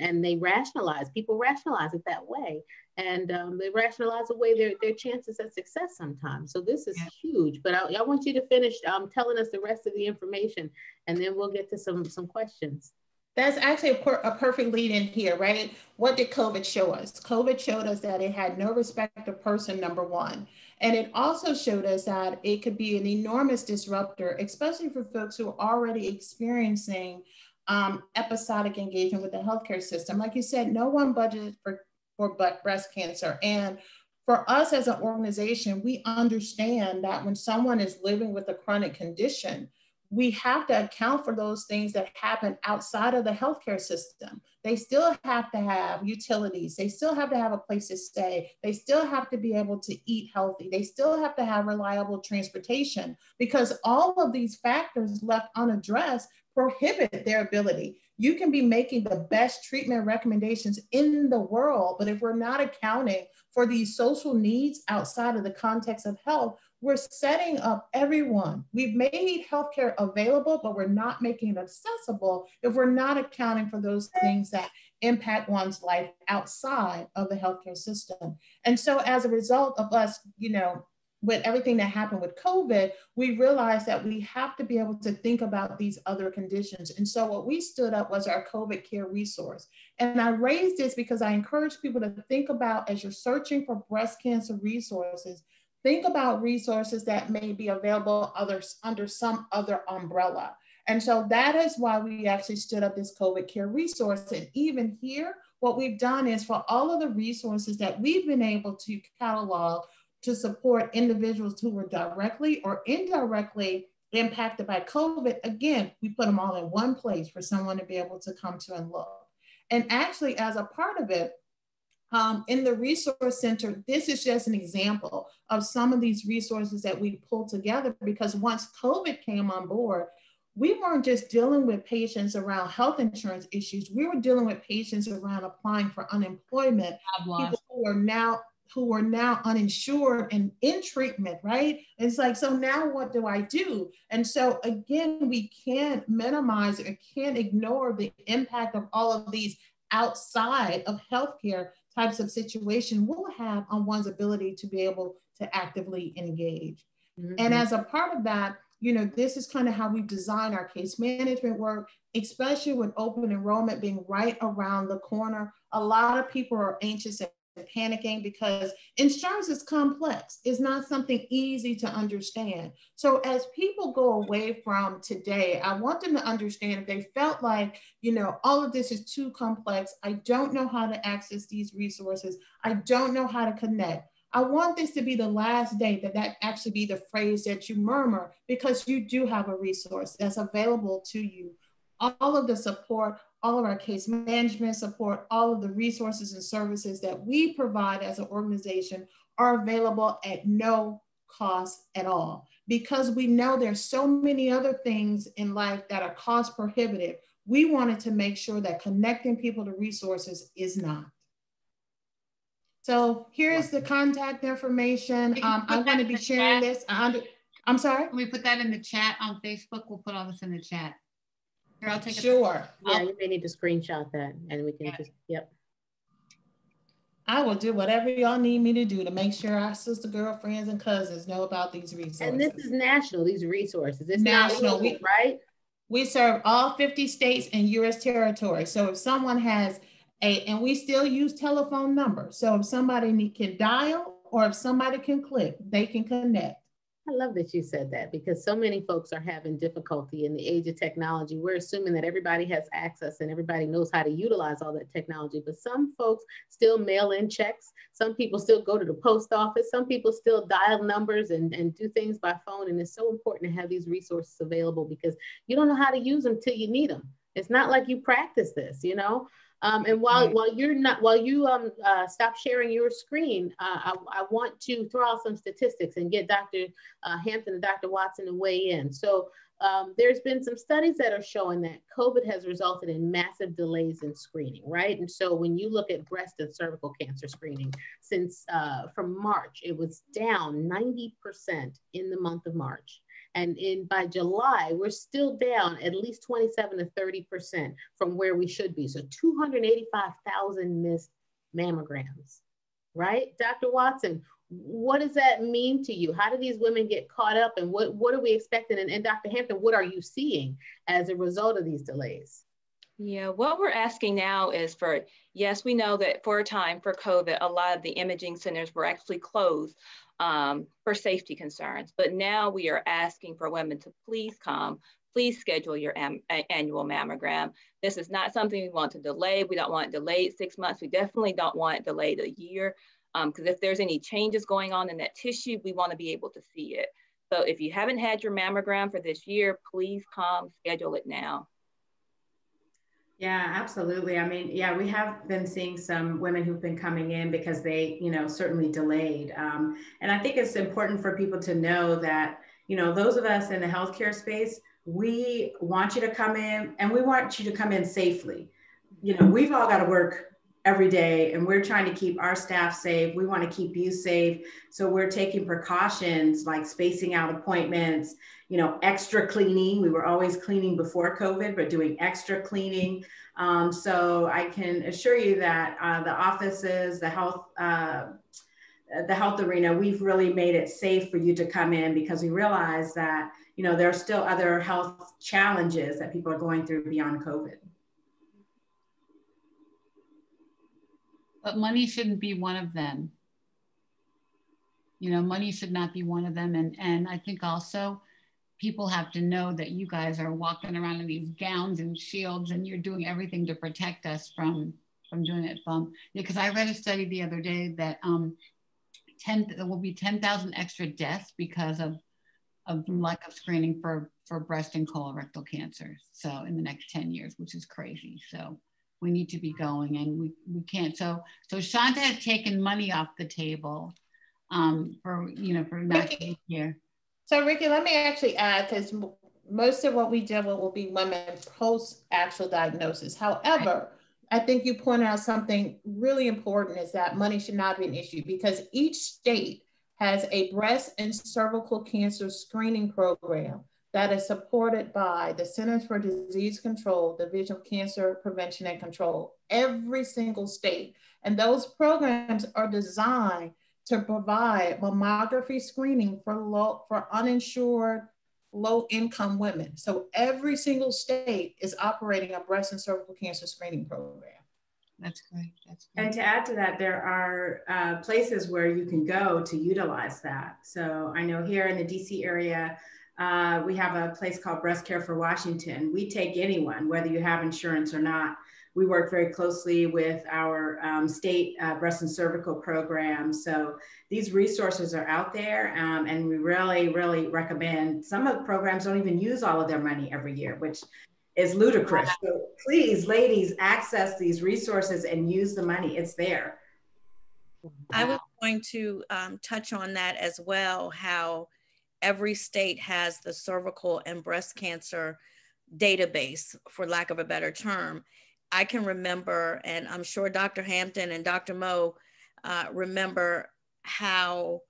people rationalize it that way. And they rationalize away their chances at success sometimes. So this is huge, but I want you to finish telling us the rest of the information and then we'll get to some questions. That's actually a perfect lead in here, right? What did COVID show us? COVID showed us that it had no respect of person, number one. And it also showed us that it could be an enormous disruptor, especially for folks who are already experiencing episodic engagement with the healthcare system. Like you said, no one budgeted for breast cancer. And for us as an organization, we understand that when someone is living with a chronic condition, we have to account for those things that happen outside of the healthcare system. They still have to have utilities. They still have to have a place to stay. They still have to be able to eat healthy. They still have to have reliable transportation because all of these factors left unaddressed prohibit their ability. You can be making the best treatment recommendations in the world, but if we're not accounting for these social needs outside of the context of health, we're setting up everyone. We've made healthcare available, but we're not making it accessible if we're not accounting for those things that impact one's life outside of the healthcare system. And so as a result of us, you know, with everything that happened with COVID, we realized that we have to be able to think about these other conditions. And so what we stood up was our COVID care resource. And I raised this because I encourage people to think about, as you're searching for breast cancer resources, think about resources that may be available under some other umbrella. And so that is why we actually stood up this COVID care resource. And even here, what we've done is for all of the resources that we've been able to catalog to support individuals who were directly or indirectly impacted by COVID, again, we put them all in one place for someone to be able to come to and look. And actually, as a part of it, in the resource center, this is just an example of some of these resources that we pulled together because once COVID came on board, we weren't just dealing with patients around health insurance issues. We were dealing with patients around applying for unemployment, people who are now uninsured and in treatment, right? It's like, so now what do I do? And so again, we can't minimize or can't ignore the impact of all of these outside of healthcare types of situation will have on one's ability to be able to actively engage. Mm-hmm. And as a part of that, you know, this is kind of how we design our case management work, especially with open enrollment being right around the corner. A lot of people are anxious and panicking because insurance is complex. It's not something easy to understand. So as people go away from today, I want them to understand if they felt like, you know, all of this is too complex, I don't know how to access these resources, I don't know how to connect. I want this to be the last day that actually be the phrase that you murmur because you do have a resource that's available to you. All of the support, all of our case management support, all of the resources and services that we provide as an organization are available at no cost at all. Because we know there's so many other things in life that are cost prohibitive, we wanted to make sure that connecting people to resources is not. So here's the contact information. I'm going to be sharing this. I'm sorry? Can we put that in the chat on Facebook? We'll put all this in the chat. Here, I'll take Sure. Yeah, you may need to screenshot that and we can just, yep. I will do whatever y'all need me to do to make sure our sister, girlfriends, and cousins know about these resources. And this is national, these resources. It's national, not local, right? We serve all 50 states and US territories. So if someone has and we still use telephone numbers. So if somebody can dial or if somebody can click, they can connect. I love that you said that because so many folks are having difficulty in the age of technology. We're assuming that everybody has access and everybody knows how to utilize all that technology, but some folks still mail in checks. Some people still go to the post office. Some people still dial numbers and do things by phone. And it's so important to have these resources available because you don't know how to use them till you need them. It's not like you practice this, you know? And while you stop sharing your screen, I want to throw out some statistics and get Dr. Hampton and Dr. Watson to weigh in. So there's been some studies that are showing that COVID has resulted in massive delays in screening, right? And so when you look at breast and cervical cancer screening, since from March, it was down 90% in the month of March. And by July, we're still down at least 27 to 30% from where we should be. So 285,000 missed mammograms, right? Dr. Watson, what does that mean to you? How do these women get caught up and what are we expecting? And Dr. Hampton, what are you seeing as a result of these delays? Yeah, what we're asking now is yes, we know that for a time for COVID, a lot of the imaging centers were actually closed for safety concerns. But now we are asking for women to please come, please schedule your annual mammogram. This is not something we want to delay. We don't want it delayed 6 months. We definitely don't want it delayed a year because if there's any changes going on in that tissue, we want to be able to see it. So if you haven't had your mammogram for this year, please come schedule it now. Yeah, absolutely. I mean, yeah, we have been seeing some women who've been coming in because they, certainly delayed. And I think it's important for people to know that, those of us in the healthcare space, we want you to come in and we want you to come in safely. We've all got to work every day and we're trying to keep our staff safe. We want to keep you safe. So we're taking precautions like spacing out appointments, extra cleaning. We were always cleaning before COVID, but doing extra cleaning. So I can assure you that the offices, the health arena, we've really made it safe for you to come in because we realize that, there are still other health challenges that people are going through beyond COVID. But money shouldn't be one of them. Money should not be one of them. And I think also people have to know that you guys are walking around in these gowns and shields and you're doing everything to protect us from doing it. Because I read a study the other day that there will be 10,000 extra deaths because of lack of screening for breast and colorectal cancer. So in the next 10 years, which is crazy. So we need to be going and we can't. So Shanta has taken money off the table for not being here. So Ricky, let me actually add, because most of what we deal with will be women post actual diagnosis. However, I think you pointed out something really important is that money should not be an issue because each state has a breast and cervical cancer screening program that is supported by the Centers for Disease Control, Division of Cancer Prevention and Control, every single state. And those programs are designed to provide mammography screening for uninsured, low-income women. So every single state is operating a breast and cervical cancer screening program. That's great. That's great. And to add to that, there are places where you can go to utilize that. So I know here in the DC area, we have a place called Breast Care for Washington. We take anyone, whether you have insurance or not. We work very closely with our state breast and cervical program. So these resources are out there and we really, really recommend. Some of the programs don't even use all of their money every year, which is ludicrous. So please, ladies, access these resources and use the money. It's there. I was going to touch on that as well, how every state has the cervical and breast cancer database, for lack of a better term. I can remember, and I'm sure Dr. Hampton and Dr. Moe remember how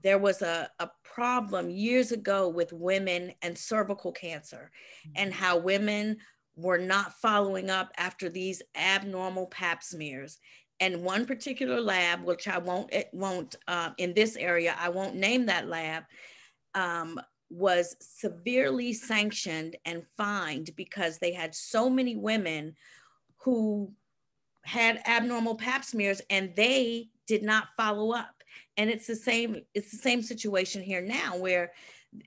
there was a problem years ago with women and cervical cancer, and how women were not following up after these abnormal pap smears. And one particular lab, which I won't in this area, I won't name that lab, was severely sanctioned and fined because they had so many women who had abnormal pap smears and they did not follow up. And it's the same situation here now, where,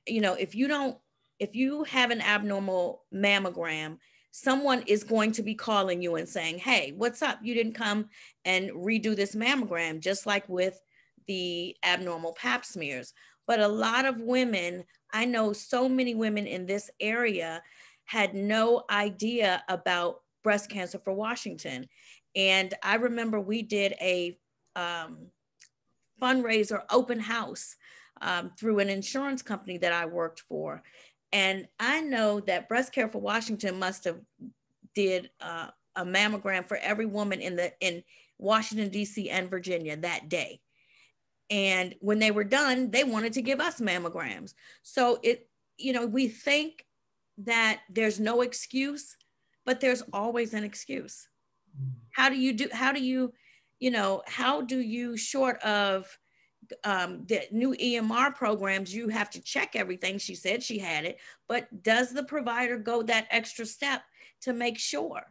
you know, if you have an abnormal mammogram, someone is going to be calling you and saying, hey, what's up? You didn't come and redo this mammogram, just like with the abnormal pap smears. But a lot of women, I know so many women in this area had no idea about Breast Cancer for Washington. And I remember we did a fundraiser open house through an insurance company that I worked for. And I know that Breast Care for Washington must have did a mammogram for every woman in Washington, D.C. and Virginia that day. And when they were done, they wanted to give us mammograms. So we think that there's no excuse, but there's always an excuse. How do you short of the new EMR programs, you have to check everything. She said she had it, but does the provider go that extra step to make sure?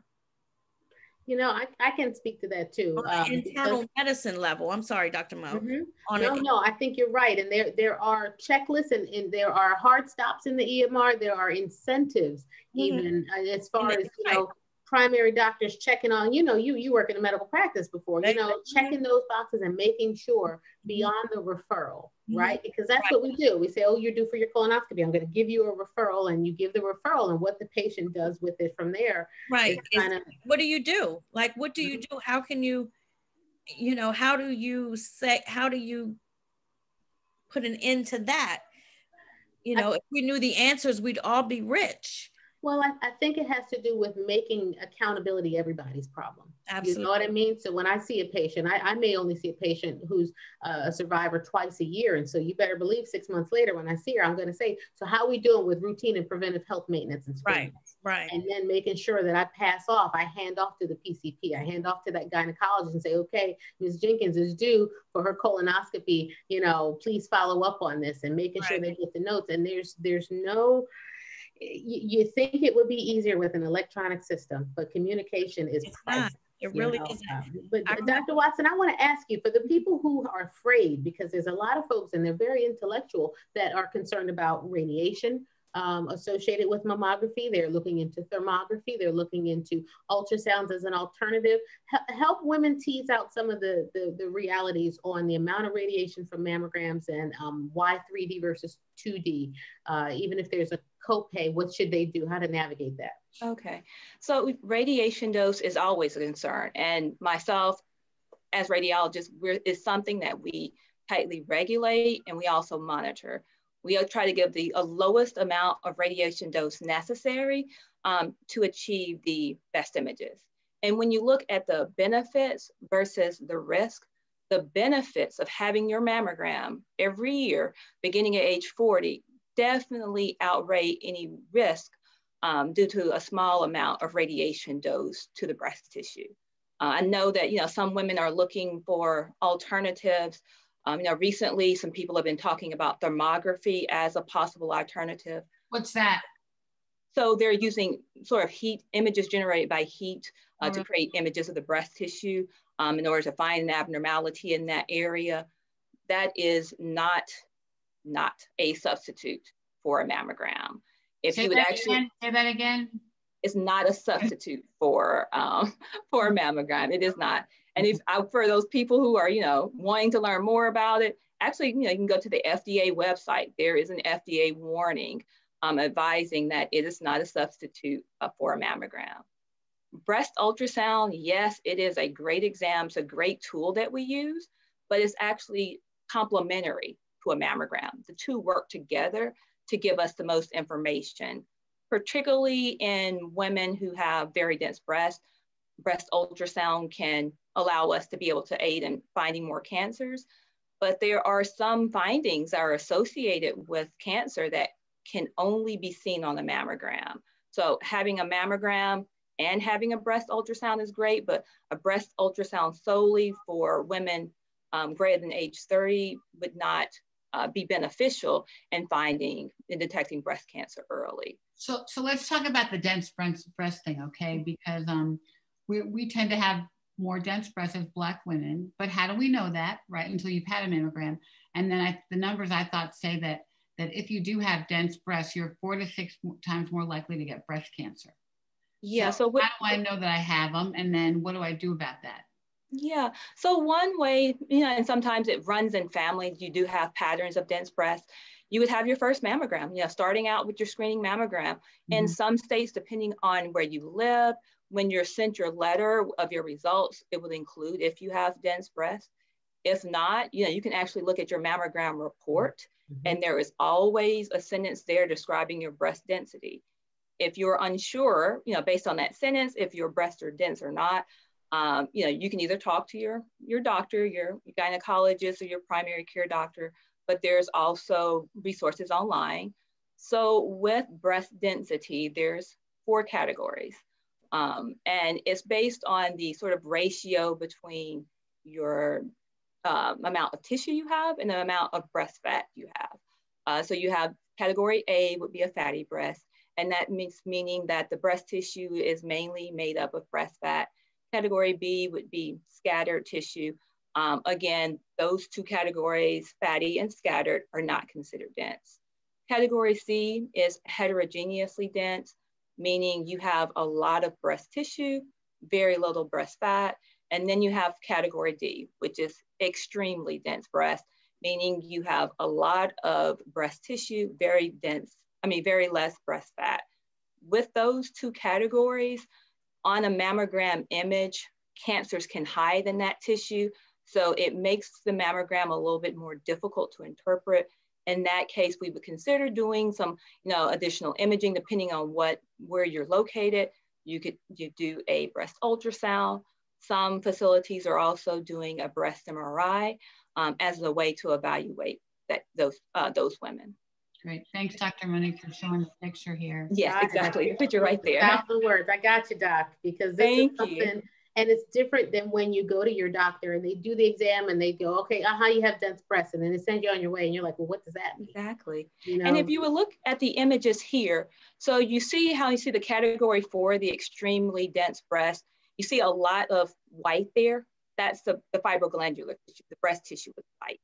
You know, I can speak to that too. Internal medicine level. I'm sorry, Dr. Mo. No, I think you're right. And there are checklists and there are hard stops in the EMR. There are incentives, even as far as, primary doctors checking on, you work in a medical practice before, checking those boxes and making sure beyond the referral, right? Because that's what we do. We say, oh, you're due for your colonoscopy. I'm going to give you a referral, and you give the referral, and what the patient does with it from there. Right. What do you do? Like, what do you do? How can you, how do you put an end to that? If we knew the answers, we'd all be rich. Well, I think it has to do with making accountability everybody's problem. Absolutely. You know what I mean? So when I see a patient, I may only see a patient who's a survivor twice a year. And so you better believe 6 months later, when I see her, I'm going to say, so how are we doing with routine and preventive health maintenance and screening? Right. And then making sure that I pass off, I hand off to the PCP, I hand off to that gynecologist and say, okay, Ms. Jenkins is due for her colonoscopy, please follow up on this, and making sure they get the notes. And there's no, you think it would be easier with an electronic system, but communication is priceless. It really isn't. But Dr. Watson, I want to ask you, for the people who are afraid, because there's a lot of folks, and they're very intellectual, that are concerned about radiation associated with mammography. They're looking into thermography. They're looking into ultrasounds as an alternative. Help women tease out some of the realities on the amount of radiation from mammograms, and why 3D versus 2D. Even if there's a copay, what should they do? How to navigate that? Okay, so radiation dose is always a concern, and myself as radiologist, it's something that we tightly regulate, and we also monitor. We try to give the lowest amount of radiation dose necessary to achieve the best images. And when you look at the benefits versus the risk, the benefits of having your mammogram every year, beginning at age 40, definitely outweigh any risk due to a small amount of radiation dose to the breast tissue. I know that some women are looking for alternatives. Recently some people have been talking about thermography as a possible alternative. What's that? So they're using sort of heat images generated by heat to create images of the breast tissue in order to find an abnormality in that area. That is not a substitute for a mammogram. If you would actually say that again. It's not a substitute for a mammogram. It is not. And if for those people who are wanting to learn more about it, actually you can go to the FDA website. There is an FDA warning advising that it is not a substitute for a mammogram. Breast ultrasound, yes, it is a great exam. It's a great tool that we use, but it's actually complementary to a mammogram. The two work together to give us the most information, particularly in women who have very dense breasts. Breast ultrasound can allow us to be able to aid in finding more cancers, but there are some findings that are associated with cancer that can only be seen on a mammogram. So having a mammogram and having a breast ultrasound is great, but a breast ultrasound solely for women greater than age 30 would not be beneficial in finding and detecting breast cancer early. So let's talk about the dense breast thing, okay? Because we tend to have more dense breasts as Black women, but how do we know that, right? Until you've had a mammogram. And then the numbers I thought say that if you do have dense breasts, you're 4 to 6 times more likely to get breast cancer. Yeah, so how do I know that I have them? And then what do I do about that? Yeah, so one way, and sometimes it runs in families, you do have patterns of dense breasts. You would have your first mammogram, starting out with your screening mammogram. In some states, depending on where you live, when you're sent your letter of your results, it will include if you have dense breasts. If not, you can actually look at your mammogram report, and there is always a sentence there describing your breast density. If you're unsure, based on that sentence, if your breasts are dense or not, you can either talk to your doctor, your gynecologist, or your primary care doctor, but there's also resources online. So with breast density, there's 4 categories. And it's based on the sort of ratio between your amount of tissue you have and the amount of breast fat you have. So you have category A would be a fatty breast, and that meaning that the breast tissue is mainly made up of breast fat. Category B would be scattered tissue. Again, those 2 categories, fatty and scattered, are not considered dense. Category C is heterogeneously dense, meaning you have a lot of breast tissue, very little breast fat. And then you have category D, which is extremely dense breast, meaning you have a lot of breast tissue, very less breast fat. With those 2 categories, on a mammogram image, cancers can hide in that tissue. So it makes the mammogram a little bit more difficult to interpret. In that case, we would consider doing some, additional imaging depending on where you're located. You do a breast ultrasound. Some facilities are also doing a breast MRI as a way to evaluate those women. Great. Thanks, Dr. Monique, for showing the picture here. Yes, exactly. The picture right there. Without the words. I got you, Doc, because this is something, and it's different than when you go to your doctor and they do the exam and they go, okay, you have dense breasts, and then they send you on your way and you're like, well, what does that mean? Exactly. And if you would look at the images here, so you see how you see the category 4, the extremely dense breast, you see a lot of white there. That's the fibroglandular tissue, the breast tissue with white.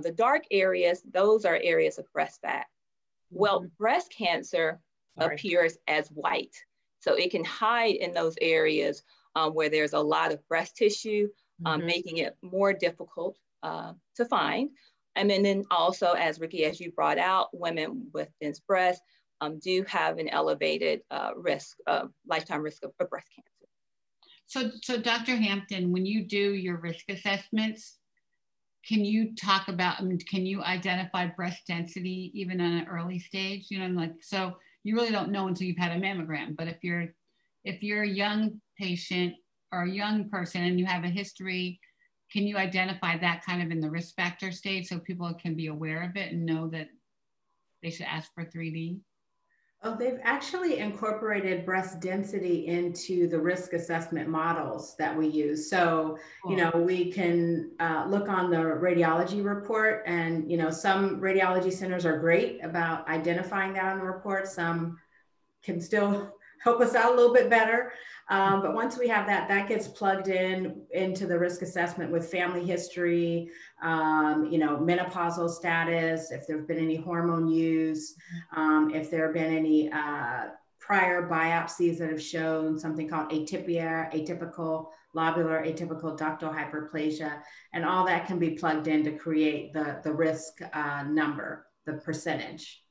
The dark areas, those are areas of breast fat. Well, breast cancer appears as white. So it can hide in those areas where there's a lot of breast tissue, making it more difficult to find. And then also, as Ricky, as you brought out, women with dense breasts do have an elevated lifetime risk of breast cancer. So Dr. Hampton, when you do your risk assessments, can you talk about, can you identify breast density even on an early stage? So you really don't know until you've had a mammogram, but if you're a young patient or a young person and you have a history, can you identify that kind of in the risk factor stage so people can be aware of it and know that they should ask for 3D? Oh, they've actually incorporated breast density into the risk assessment models that we use. So, we can look on the radiology report, and, some radiology centers are great about identifying that on the report. Some can still help us out a little bit better. But once we have that gets plugged into the risk assessment with family history, menopausal status, if there've been any hormone use, if there have been any prior biopsies that have shown something called atypia, atypical lobular, atypical ductal hyperplasia, and all that can be plugged in to create the risk number, the percentage.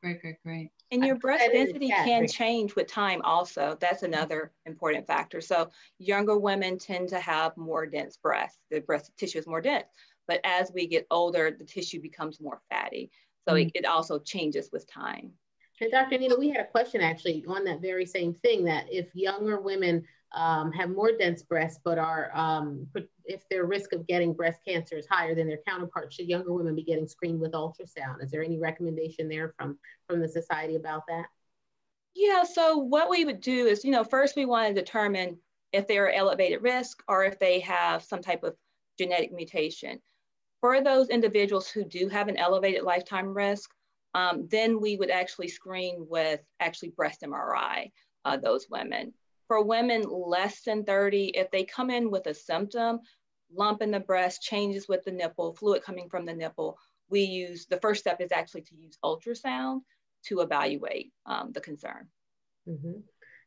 Great. And your breast density can change with time also. That's another important factor. So younger women tend to have more dense breasts. The breast tissue is more dense. But as we get older, the tissue becomes more fatty. So it also changes with time. And Dr. Anita, we had a question actually on that very same thing, that if younger women have more dense breasts, but are, if their risk of getting breast cancer is higher than their counterparts, should younger women be getting screened with ultrasound? Is there any recommendation there from the society about that? Yeah, so what we would do is, first we want to determine if they're elevated risk or if they have some type of genetic mutation. For those individuals who do have an elevated lifetime risk, then we would actually screen with breast MRI, those women. For women less than 30, if they come in with a symptom, lump in the breast, changes with the nipple, fluid coming from the nipple, the first step is actually to use ultrasound to evaluate the concern. Mm-hmm.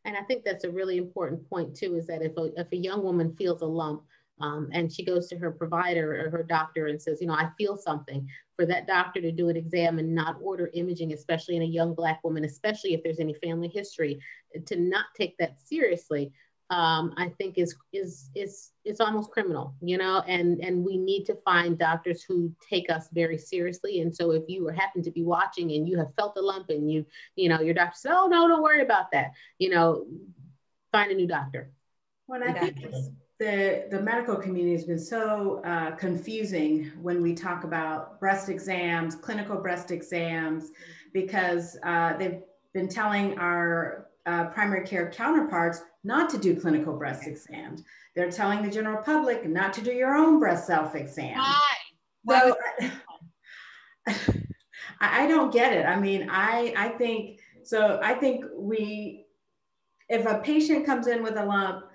And I think that's a really important point too, is that if a young woman feels a lump, and she goes to her provider or her doctor and says, I feel something, for that doctor to do an exam and not order imaging, especially in a young Black woman, especially if there's any family history, to not take that seriously, I think is almost criminal, and we need to find doctors who take us very seriously. And so if you happen to be watching and you have felt a lump and your doctor said, oh no, don't worry about that, find a new doctor. Well, I think the medical community has been so confusing when we talk about breast exams, clinical breast exams, because they've been telling our primary care counterparts not to do clinical breast exams. They're telling the general public not to do your own breast self-exam. So I don't get it. I mean, I think if a patient comes in with a lump,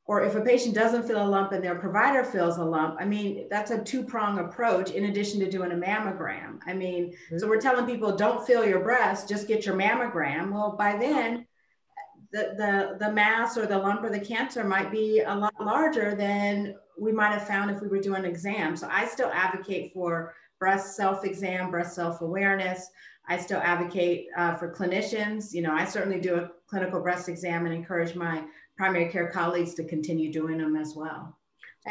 or if a patient doesn't feel a lump and their provider feels a lump, I mean, that's a two-prong approach in addition to doing a mammogram. I mean, so we're telling people, don't feel your breast, just get your mammogram. Well, by then, the mass or the lump or the cancer might be a lot larger than we might have found if we were doing an exam. So I still advocate for breast self-exam, breast self-awareness. I still advocate for clinicians. I certainly do a clinical breast exam and encourage my primary care colleagues to continue doing them as well.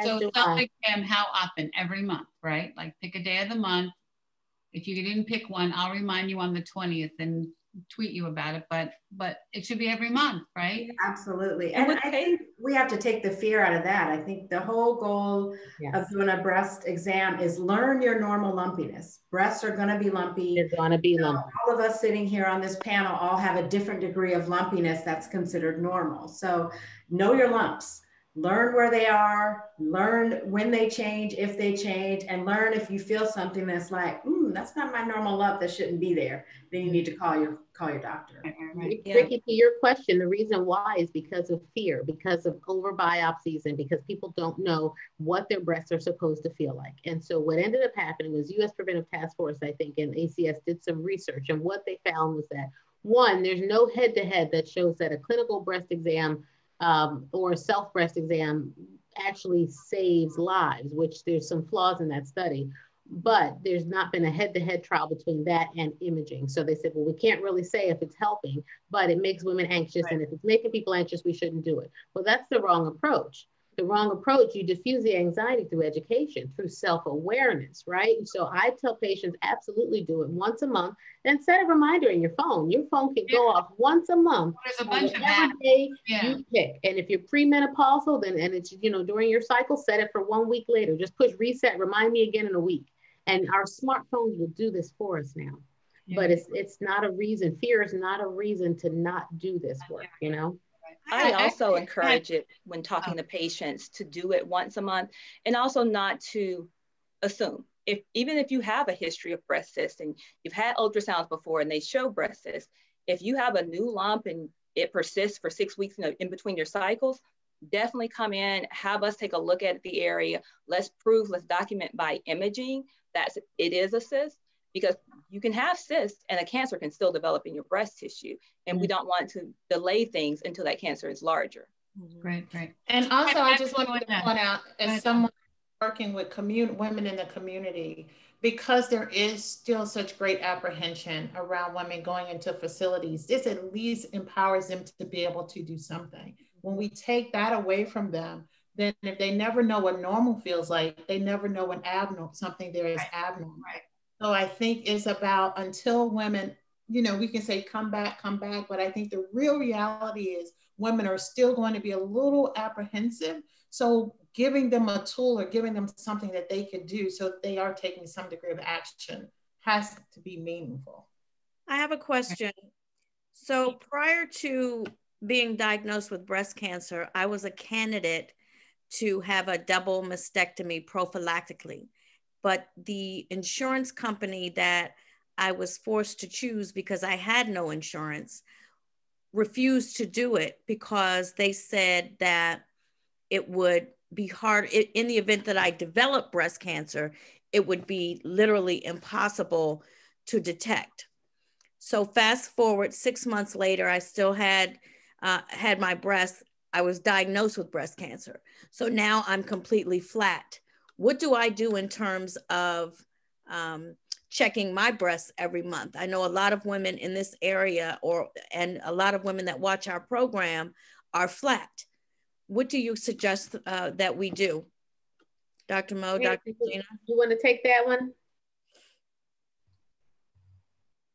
So self-exam, how often? Every month, right? Like pick a day of the month. If you didn't pick one, I'll remind you on the 20th and tweet you about it, but it should be every month, right? Absolutely. And I think we have to take the fear out of that. I think the whole goal of doing a breast exam is learn your normal lumpiness. Breasts are going to be lumpy. They're going to be lumpy. All of us sitting here on this panel all have a different degree of lumpiness that's considered normal. So know your lumps. Learn where they are, learn when they change, if they change, and learn if you feel something that's like, that's not my normal lump, that shouldn't be there. Then you need to call your doctor. Right. Yeah. Ricky, to your question, the reason why is because of fear, because of over biopsies, and because people don't know what their breasts are supposed to feel like. And so what ended up happening was U.S. Preventive Task Force, I think, and ACS did some research, and what they found was that, one, there's no head-to-head that shows that a clinical breast exam or a self-breast exam actually saves lives, which there's some flaws in that study, but there's not been a head-to-head trial between that and imaging. So they said, well, we can't really say if it's helping, but it makes women anxious. Right. And if it's making people anxious, we shouldn't do it. Well, that's the wrong approach. The wrong approach, you diffuse the anxiety through education, through self-awareness, right? So I tell patients, absolutely do it once a month, and set a reminder in your phone. Your phone can go off once a month. There's a bunch of every day you pick. And if you're premenopausal, then, and it's, during your cycle, set it for 1 week later. Just push reset, remind me again in a week. And our smartphones will do this for us now. Yeah. But it's not a reason, fear is not a reason to not do this work, I also encourage it when talking to patients to do it once a month, and also not to assume. Even if you have a history of breast cysts and you've had ultrasounds before and they show breast cysts, if you have a new lump and it persists for 6 weeks in between your cycles, definitely come in, have us take a look at the area. Let's document by imaging that it is a cyst, because you can have cysts and a cancer can still develop in your breast tissue. And we don't want to delay things until that cancer is larger. Great. And also, I just wanted to point out, as someone working with women in the community, because there is still such great apprehension around women going into facilities, this at least empowers them to be able to do something. When we take that away from them, then if they never know what normal feels like, they never know when something there is abnormal. Right. So I think it's about, until women you know, we can say come back, but I think the real reality is women are still going to be a little apprehensive. So giving them a tool or giving them something that they could do so that they are taking some degree of action has to be meaningful. I have a question. So prior to being diagnosed with breast cancer, I was a candidate to have a double mastectomy prophylactically. But the insurance company that I was forced to choose because I had no insurance refused to do it because they said that it would be hard in the event that I developed breast cancer, it would be literally impossible to detect. So fast forward 6 months later, I still had my breast. I was diagnosed with breast cancer. So now I'm completely flat. What do I do in terms of checking my breasts every month? I know a lot of women in this area and a lot of women that watch our program are flat. What do you suggest that we do? Dr. Mo, Dr. Gina? You want to take that one?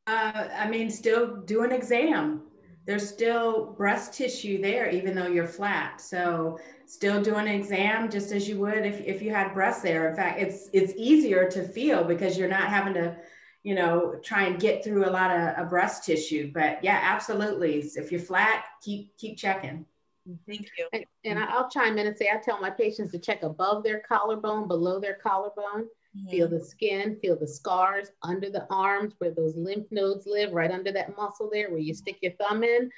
I mean, still do an exam. There's still breast tissue there, even though you're flat. So still do an exam just as you would if you had breast there. In fact, it's easier to feel because you're not having to, you know, try and get through a lot of breast tissue. But yeah, absolutely. If you're flat, keep checking. Thank you. And I'll chime in and say, I tell my patients to check above their collarbone, below their collarbone. Feel the skin, feel the scars under the arms where those lymph nodes live, right under that muscle there where you stick your thumb in.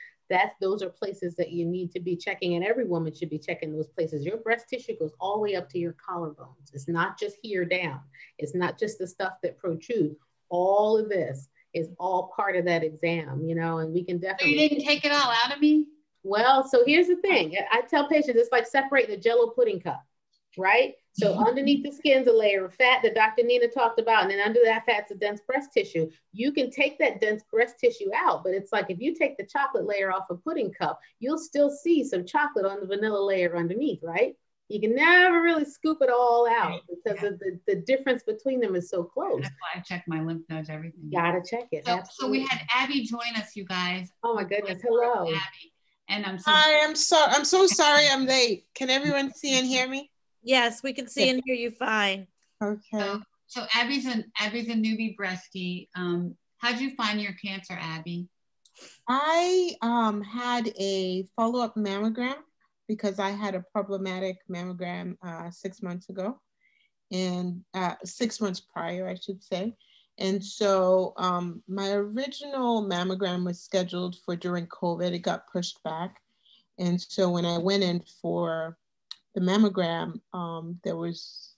Those are places that you need to be checking, and every woman should be checking those places. Your breast tissue goes all the way up to your collarbones. It's not just here down. It's not just the stuff that protrudes. All of this is all part of that exam, you know, and we can definitely. So you didn't take it all out of me? Well, so here's the thing. I tell patients it's like separating a Jell-O pudding cup, right? So underneath the skin's a layer of fat that Dr. Nina talked about, and then under that fat's a dense breast tissue. You can take that dense breast tissue out, but it's like if you take the chocolate layer off a pudding cup, you'll still see some chocolate on the vanilla layer underneath, right? You can never really scoop it all out because of the difference between them is so close. That's why I check my lymph nodes, everything. Gotta check it. So we had Abby join us, you guys. Oh my goodness, hello. Abby. And Hi, I'm so sorry I'm late. Can everyone see and hear me? Yes, we can see and hear you fine. Okay. So Abby's a newbie breastie. How'd you find your cancer, Abby? I had a follow-up mammogram because I had a problematic mammogram 6 months ago, and 6 months prior, I should say. And so my original mammogram was scheduled for during COVID. It got pushed back. And so when I went in for the mammogram, there was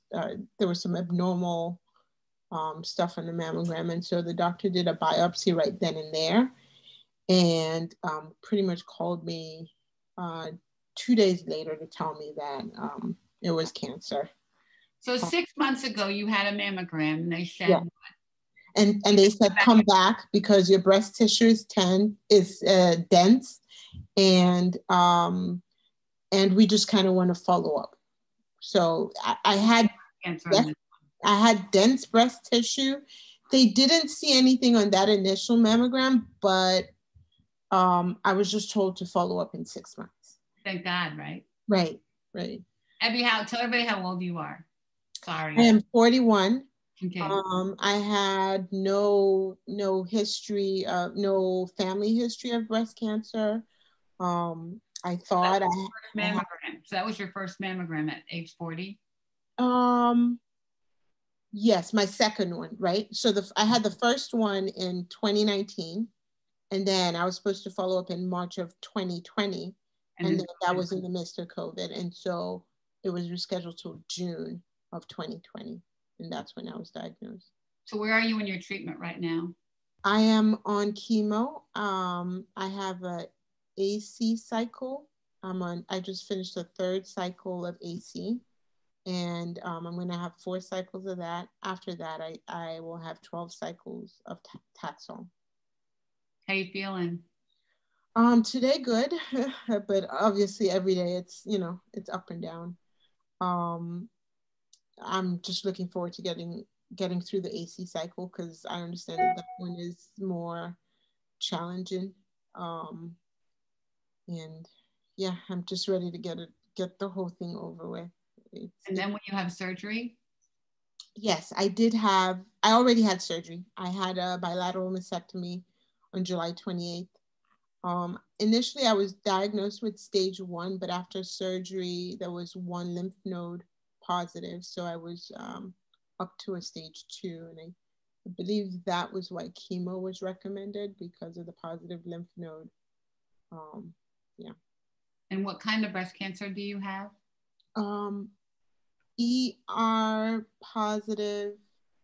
some abnormal stuff on the mammogram. And so the doctor did a biopsy right then and there and pretty much called me 2 days later to tell me that it was cancer. So 6 months ago, you had a mammogram and they said, yeah. And they said, come back because your breast tissue is dense, and we just kind of want to follow up. So I had dense breast tissue. They didn't see anything on that initial mammogram, but I was just told to follow up in 6 months. Thank God, right? Right. Abby, tell everybody how old you are. Sorry. I am 41. Okay. I had no history, no family history of breast cancer. I thought So that was your first mammogram at age 40? Yes, my second one, right? So I had the first one in 2019, and then I was supposed to follow up in March of 2020, and then that was in the midst of COVID, and so it was rescheduled till June of 2020. And that's when I was diagnosed. So where are you in your treatment right now? I am on chemo. I have a AC cycle. I just finished the 3rd cycle of AC, and I'm going to have 4 cycles of that. After that, I will have 12 cycles of Taxol. How you feeling? Today good, but obviously every day it's up and down. I'm just looking forward to getting through the AC cycle because I understand that one is more challenging. And yeah, I'm just ready to get the whole thing over with. And then when you have surgery? Yes, I already had surgery. I had a bilateral mastectomy on July 28th. Initially, I was diagnosed with stage 1, but after surgery, there was 1 lymph node positive. So I was up to a stage 2. And I believe that was why chemo was recommended, because of the positive lymph node. Yeah. And what kind of breast cancer do you have? ER positive,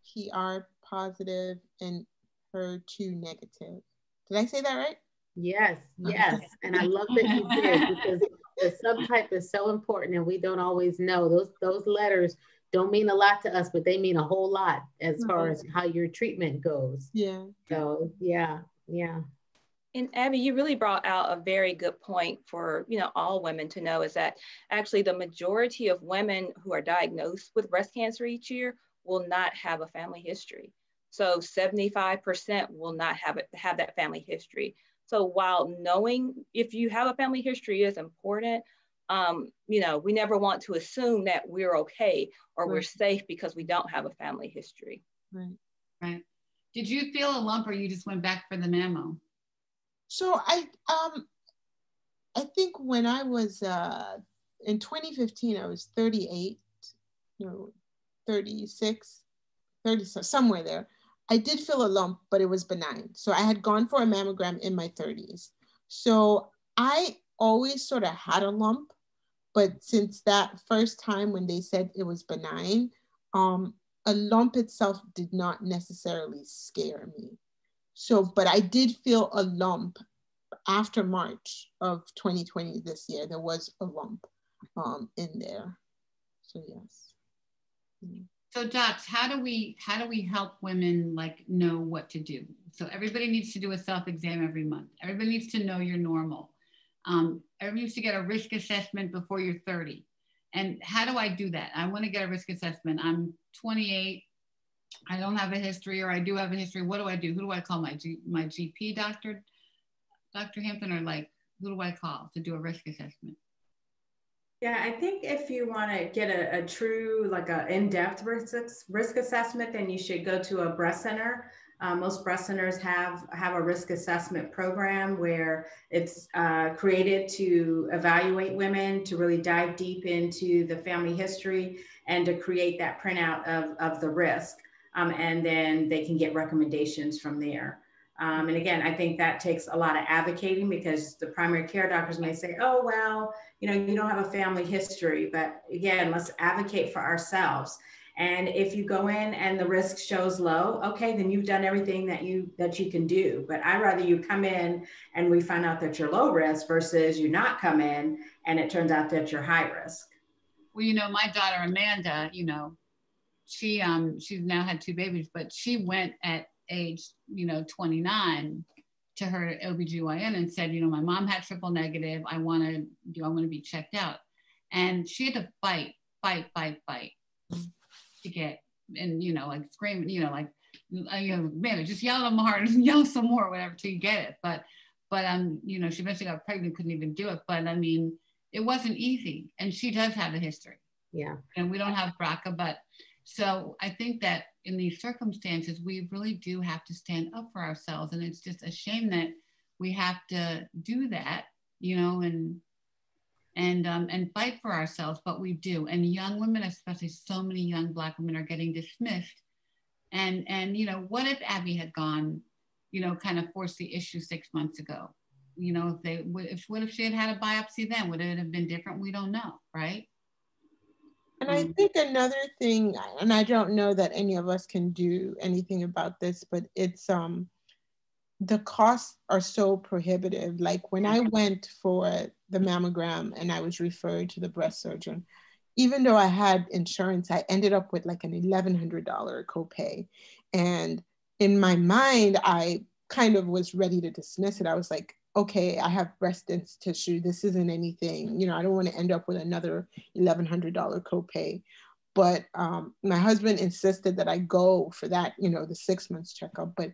PR positive, and HER2 negative. Did I say that right? Yes, yes. And I love that you did, because the subtype is so important and we don't always know. Those letters don't mean a lot to us, but they mean a whole lot as far as how your treatment goes. Yeah. So yeah. And Abby, you really brought out a very good point for, all women to know, is that actually the majority of women who are diagnosed with breast cancer each year will not have a family history. So 75% will not have that family history. So while knowing if you have a family history is important, we never want to assume that we're okay or we're safe because we don't have a family history. Right. Did you feel a lump, or you just went back for the mammo? So I think when I was in 2015, I was 38, 36, 30, somewhere there. I did feel a lump, but it was benign. So I had gone for a mammogram in my 30s. So I always sort of had a lump, but since that first time when they said it was benign, a lump itself did not necessarily scare me. So, but I did feel a lump after March of 2020 this year. There was a lump in there. So yes. So docs, how do we help women know what to do? So everybody needs to do a self-exam every month. Everybody needs to know you're normal. Everybody needs to get a risk assessment before you're 30. And how do I do that? I want to get a risk assessment. I'm 28. I don't have a history, or I do have a history. What do I do? Who do I call? My GP doctor, Dr. Hampton, or who do I call to do a risk assessment? Yeah, I think if you want to get a true, a in-depth risk assessment, then you should go to a breast center. Most breast centers have a risk assessment program where it's created to evaluate women, to really dive deep into the family history and to create that printout of the risk. And then they can get recommendations from there. And again, I think that takes a lot of advocating, because the primary care doctors may say, oh, well, you don't have a family history. But again, let's advocate for ourselves. And if you go in and the risk shows low, okay, then you've done everything that you can do. But I'd rather you come in and we find out that you're low risk versus you not come in and it turns out that you're high risk. Well, my daughter, Amanda, she's now had 2 babies, but she went at age, 29 to her OBGYN and said, my mom had triple negative. I want to be checked out. And she had to fight to get, and, scream, man, just yell at them hard and yell some more, whatever, till you get it. But she eventually got pregnant, couldn't even do it. But it wasn't easy. And she does have a history. Yeah. And we don't have BRCA, but so I think that in these circumstances, we really do have to stand up for ourselves. And it's just a shame that we have to do that, and fight for ourselves, but we do. And young women, especially so many young Black women, are getting dismissed. And what if Abby had gone, kind of forced the issue 6 months ago? What if she had had a biopsy then? Would it have been different? We don't know, right? And I think another thing, and I don't know that any of us can do anything about this, but it's the costs are so prohibitive. Like when I went for the mammogram and I was referred to the breast surgeon, even though I had insurance, I ended up with an $1,100 copay. And in my mind, I kind of was ready to dismiss it. I was like, okay, I have breast tissue. This isn't anything. I don't want to end up with another $1,100 copay. But my husband insisted that I go for that, the 6 months checkup. But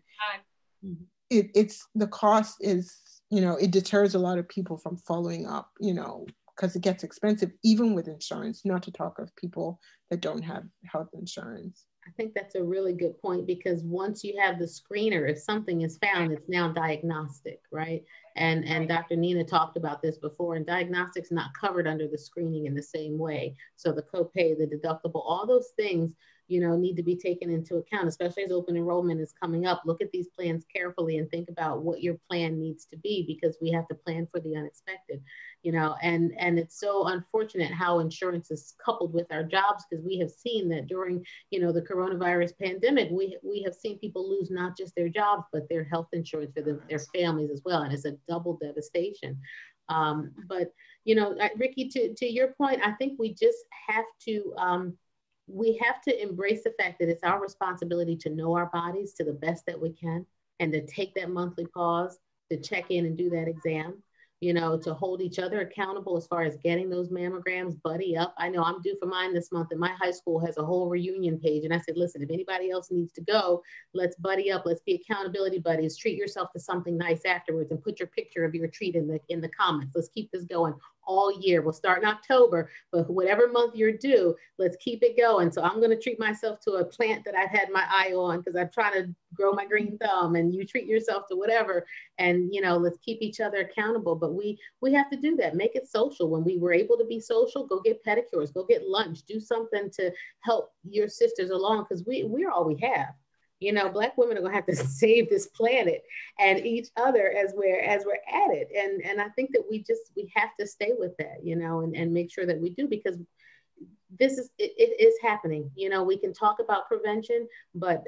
it's the cost is, you know, it deters a lot of people from following up, you know, because it gets expensive even with insurance, not to talk of people that don't have health insurance. I think that's a really good point, because once you have the screener, if something is found, it's now diagnostic, right? And Dr. Nina talked about this before, and diagnostics not covered under the screening in the same way. So the copay, the deductible, all those things, you know, need to be taken into account, especially as open enrollment is coming up. Look at these plans carefully and think about what your plan needs to be, because we have to plan for the unexpected, you know, and it's so unfortunate how insurance is coupled with our jobs, because we have seen that during, you know, the coronavirus pandemic, we have seen people lose not just their jobs, but their health insurance for their families as well. And it's a double devastation. But, you know, Ricky, to your point, I think we just have to, we have to embrace the fact that it's our responsibility to know our bodies to the best that we can, and to take that monthly pause, to check in and do that exam, you know, to hold each other accountable as far as getting those mammograms, buddy up. I know I'm due for mine this month, and my high school has a whole reunion page. And I said, listen, if anybody else needs to go, let's buddy up. Let's be accountability buddies. Treat yourself to something nice afterwards, and put your picture of your treat in the comments. Let's keep this going all year. We'll start in October, but whatever month you're due, let's keep it going. So I'm going to treat myself to a plant that I've had my eye on, because I'm trying to grow my green thumb, and you treat yourself to whatever. And, you know, let's keep each other accountable. But we have to do that. Make it social. When we were able to be social, go get pedicures, go get lunch, do something to help your sisters along, because we're all we have. You know, Black women are gonna have to save this planet and each other as we're at it. And I think that we have to stay with that, you know, and make sure that we do, because this is, it is happening. You know, we can talk about prevention, but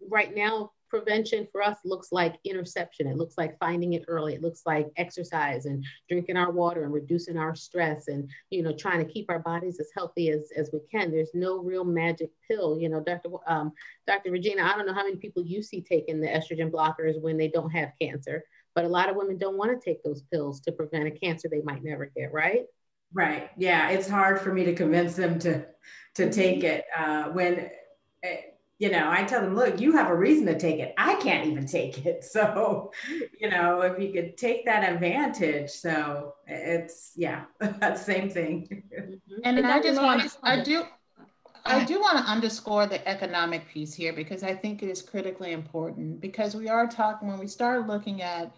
right now, prevention for us looks like interception. It looks like finding it early. It looks like exercise and drinking our water and reducing our stress, and, you know, trying to keep our bodies as healthy as we can. There's no real magic pill. You know, Dr. Regina, I don't know how many people you see taking the estrogen blockers when they don't have cancer, but a lot of women don't want to take those pills to prevent a cancer they might never get, right? Right. Yeah. It's hard for me to convince them to take it when, you know, I tell them, look, you have a reason to take it. I can't even take it. So, you know, if you could take that advantage. So it's, yeah, same thing. And I do want to underscore the economic piece here, because I think it is critically important, because we are talking, when we start looking at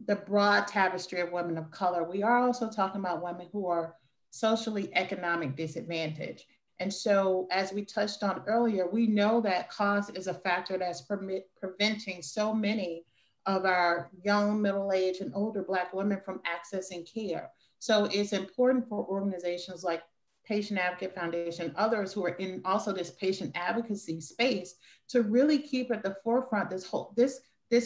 the broad tapestry of women of color, we are also talking about women who are socially economic disadvantaged. And so, as we touched on earlier, we know that cost is a factor that's preventing so many of our young, middle-aged, and older Black women from accessing care. So it's important for organizations like Patient Advocate Foundation, others who are in also this patient advocacy space, to really keep at the forefront this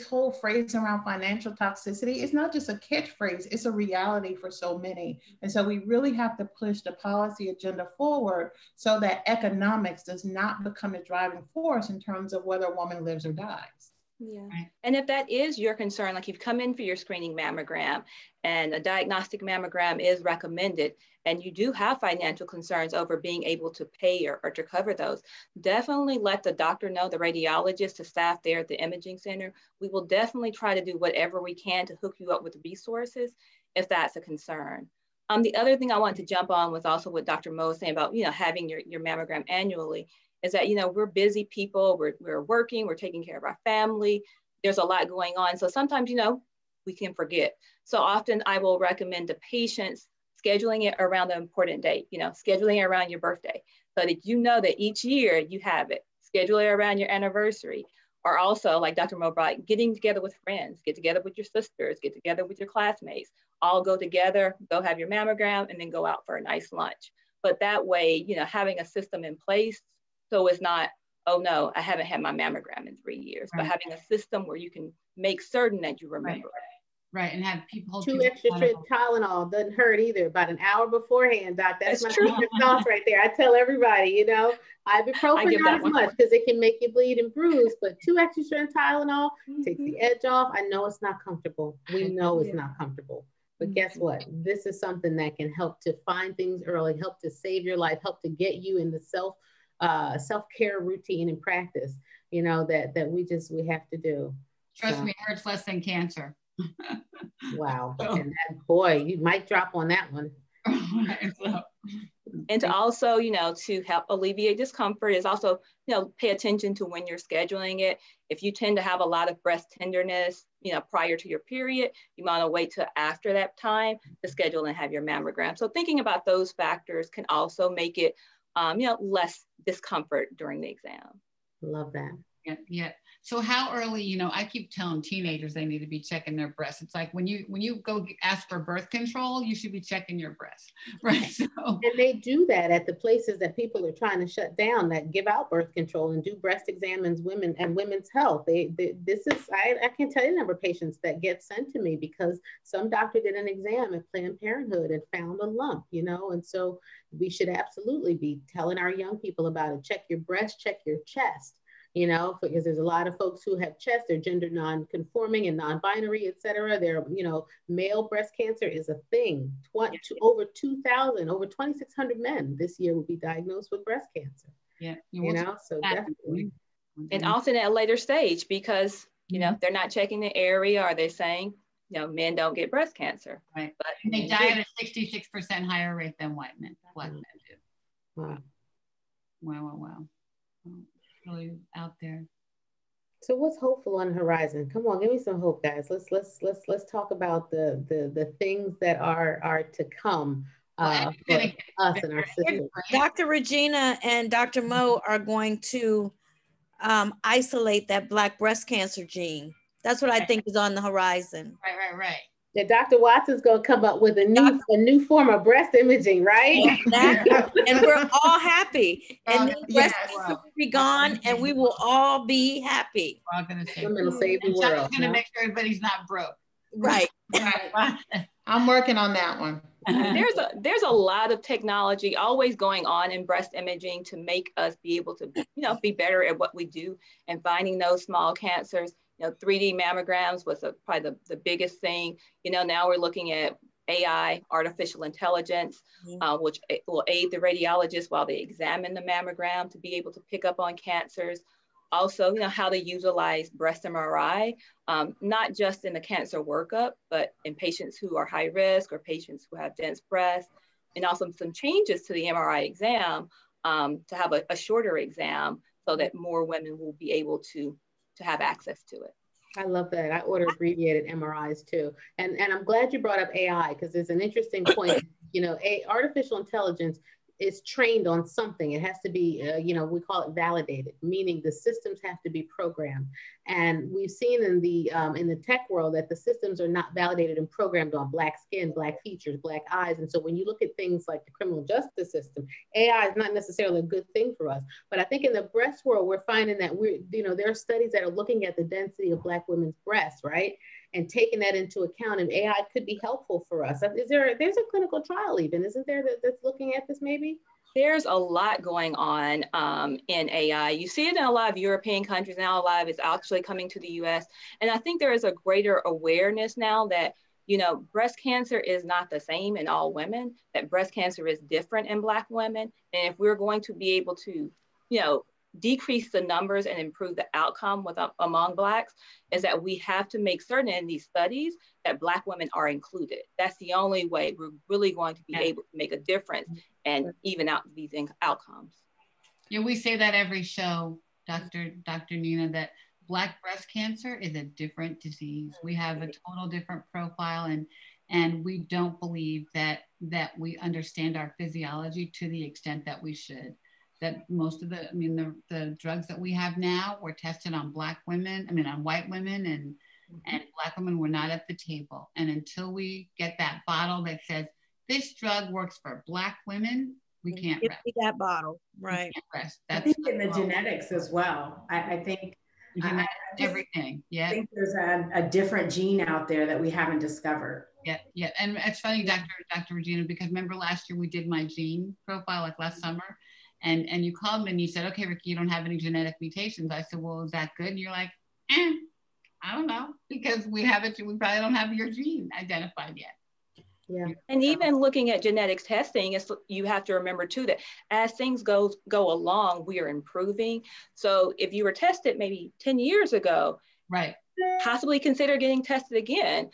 whole phrase around financial toxicity. Is not just a catchphrase, it's a reality for so many. And so we really have to push the policy agenda forward so that economics does not become a driving force in terms of whether a woman lives or dies. Yeah. Right. And if that is your concern, like you've come in for your screening mammogram and a diagnostic mammogram is recommended, and you do have financial concerns over being able to pay or to cover those, definitely let the doctor know, the radiologist, the staff there at the imaging center. We will definitely try to do whatever we can to hook you up with resources if that's a concern. The other thing I want to jump on was also what Dr. Mo was saying about, you know, having your mammogram annually, is that, you know, we're busy people, we're working, we're taking care of our family, there's a lot going on. So sometimes, you know, we can forget. So often I will recommend to patients scheduling it around the important date, you know, scheduling it around your birthday, so that you know that each year you have it. Schedule it around your anniversary. Or also, like Dr. Mo brought, getting together with friends, get together with your sisters, get together with your classmates, all go together, go have your mammogram, and then go out for a nice lunch. But that way, you know, having a system in place, so it's not, oh no, I haven't had my mammogram in 3 years, right. But having a system where you can make certain that you remember. Right, and have people. 2 extra strips Tylenol doesn't hurt either. About an hour beforehand, Doc. That's my secret sauce right there. I tell everybody, you know, ibuprofen not as much because it can make you bleed and bruise, but 2 extra strips Tylenol takes the edge off. I know it's not comfortable. We know it's not comfortable. But guess what? This is something that can help to find things early, help to save your life, help to get you in the self-care routine and practice, you know, that we have to do. Trust me, it hurts less than cancer. Wow. And that, boy, you might drop on that one. And to also, you know, to help alleviate discomfort is also, you know, pay attention to when you're scheduling it. If you tend to have a lot of breast tenderness, you know, prior to your period, you want to wait till after that time to schedule and have your mammogram. So thinking about those factors can also make it, you know, less discomfort during the exam. Love that. Yeah, yeah. So how early, you know, I keep telling teenagers they need to be checking their breasts. It's like when you go ask for birth control, you should be checking your breasts, right? So, and they do that at the places that people are trying to shut down that give out birth control and do breast exams, women and women's health. This is, I can't tell you the number of patients that get sent to me because some doctor did an exam at Planned Parenthood and found a lump, you know, and so we should absolutely be telling our young people about it. Check your breast, check your chest. You know, because there's a lot of folks who have chest, they're gender non-conforming and non-binary, et cetera. They're, you know, male breast cancer is a thing. Over 2,000, over 2,600 men this year will be diagnosed with breast cancer. Yeah. You know, so definitely. And often at a later stage because, you know, they're not checking the area or they're saying, you know, men don't get breast cancer. Right. But and they die at a 66% higher rate than white men. Black men do. Wow. Wow. Really out there. So what's hopeful on the horizon? Come on, give me some hope, guys. Let's talk about the things that are to come for us and our sisters. Dr. Regina and Dr. Mo are going to isolate that Black breast cancer gene. That's what I think is on the horizon. Right. Yeah, Dr. Watson's going to come up with a new form of breast imaging, right? Exactly. And we're all happy. And then breast cancer will be gone and we will all be happy. Women will save the world. I'm going to make sure everybody's not broke. Right. I'm working on that one. There's a lot of technology always going on in breast imaging to make us be able to, you know, be better at what we do and finding those small cancers. You know, 3D mammograms was probably the biggest thing. You know, now we're looking at AI, artificial intelligence, which will aid the radiologist while they examine the mammogram to be able to pick up on cancers. Also, you know, how to utilize breast MRI, not just in the cancer workup, but in patients who are high risk or patients who have dense breasts, and also some changes to the MRI exam to have a shorter exam so that more women will be able to have access to it. I love that. I order abbreviated MRIs too. And I'm glad you brought up AI because it's an interesting point. You know, artificial intelligence is trained on something. It has to be, you know, we call it validated, meaning the systems have to be programmed. And we've seen in the tech world that the systems are not validated and programmed on Black skin, Black features, Black eyes. And so when you look at things like the criminal justice system, AI is not necessarily a good thing for us. But I think in the breast world, we're finding that there are studies that are looking at the density of Black women's breasts, right? And taking that into account, and AI could be helpful for us. There's a clinical trial even, isn't there, that's looking at this maybe? There's a lot going on in AI. You see it in a lot of European countries now. A lot of it's actually coming to the US. And I think there is a greater awareness now that, you know, breast cancer is not the same in all women, that breast cancer is different in Black women. And if we're going to be able to, you know, decrease the numbers and improve the outcome among Blacks, is that we have to make certain in these studies that Black women are included. That's the only way we're really going to be able to make a difference and even out these outcomes. Yeah, we say that every show, Dr. Nina, that Black breast cancer is a different disease. We have a total different profile, and we don't believe that we understand our physiology to the extent that we should. That most of the drugs that we have now were tested on on white women, and Black women were not at the table. And until we get that bottle that says this drug works for Black women, we can't rest. That bottle, right? Rest. I think in the genetics as well. I think everything. Yeah. I think there's a different gene out there that we haven't discovered. Yeah. And it's funny, Dr. Regina, because remember last year we did my gene profile, like last summer. And you called me and you said, okay, Ricky, you don't have any genetic mutations. I said, well, is that good? And you're like, I don't know, because we probably don't have your gene identified yet. Yeah. And even looking at genetics testing, you have to remember too that as things go along, we are improving. So if you were tested maybe 10 years ago Right. Possibly consider getting tested again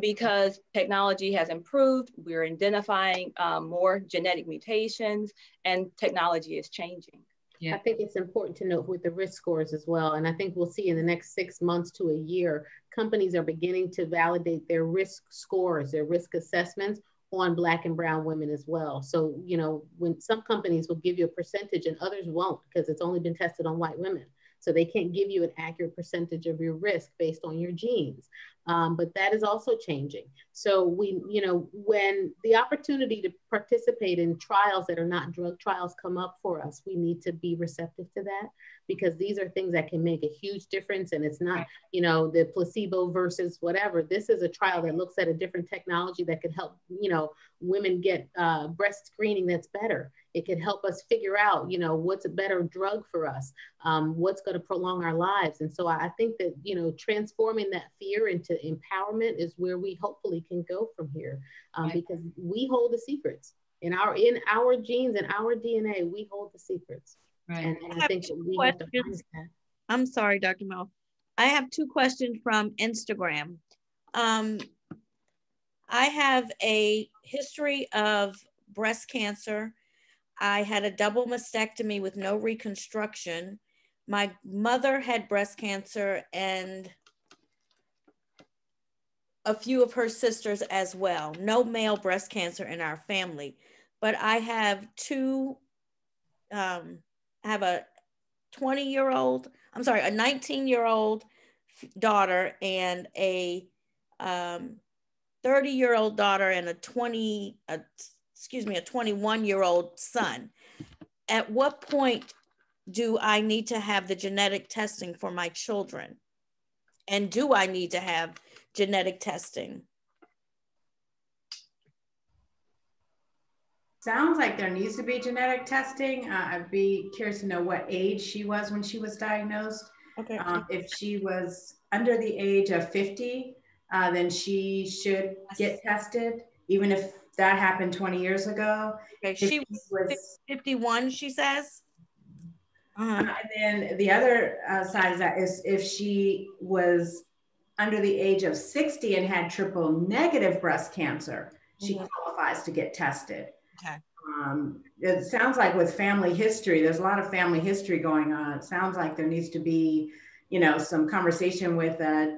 because technology has improved. We're identifying more genetic mutations and technology is changing. Yeah. I think it's important to note with the risk scores as well. And I think we'll see in the next 6 months to a year, companies are beginning to validate their risk scores, their risk assessments on Black and brown women as well. So, you know, when some companies will give you a percentage and others won't because it's only been tested on white women. So they can't give you an accurate percentage of your risk based on your genes. But that is also changing. So we, you know, when the opportunity to participate in trials that are not drug trials come up for us, we need to be receptive to that because these are things that can make a huge difference. And it's not, you know, the placebo versus whatever. This is a trial that looks at a different technology that could help, you know, women get breast screening that's better. It could help us figure out, you know, what's a better drug for us, what's going to prolong our lives. And so I think that, you know, transforming that fear into empowerment is where we hopefully can go from here, because we hold the secrets in our genes and our DNA. We hold the secrets. Right. And I think that we have to find that. I'm sorry, Dr. Mo. I have 2 questions from Instagram. I have a history of breast cancer. I had a double mastectomy with no reconstruction. My mother had breast cancer and a few of her sisters as well. No male breast cancer in our family, but I have I have a 19-year-old daughter and a 30-year-old daughter and a 21-year-old son. At what point do I need to have the genetic testing for my children? And do I need to have genetic testing? Sounds like there needs to be genetic testing. I'd be curious to know what age she was when she was diagnosed. Okay. If she was under the age of 50, then she should get tested, even if that happened 20 years ago. Okay, she was 51, she says. And then the other side of that is if she was under the age of 60 and had triple negative breast cancer, she qualifies to get tested. Okay. It sounds like with family history, there's a lot of family history going on. It sounds like there needs to be, you know, some conversation with a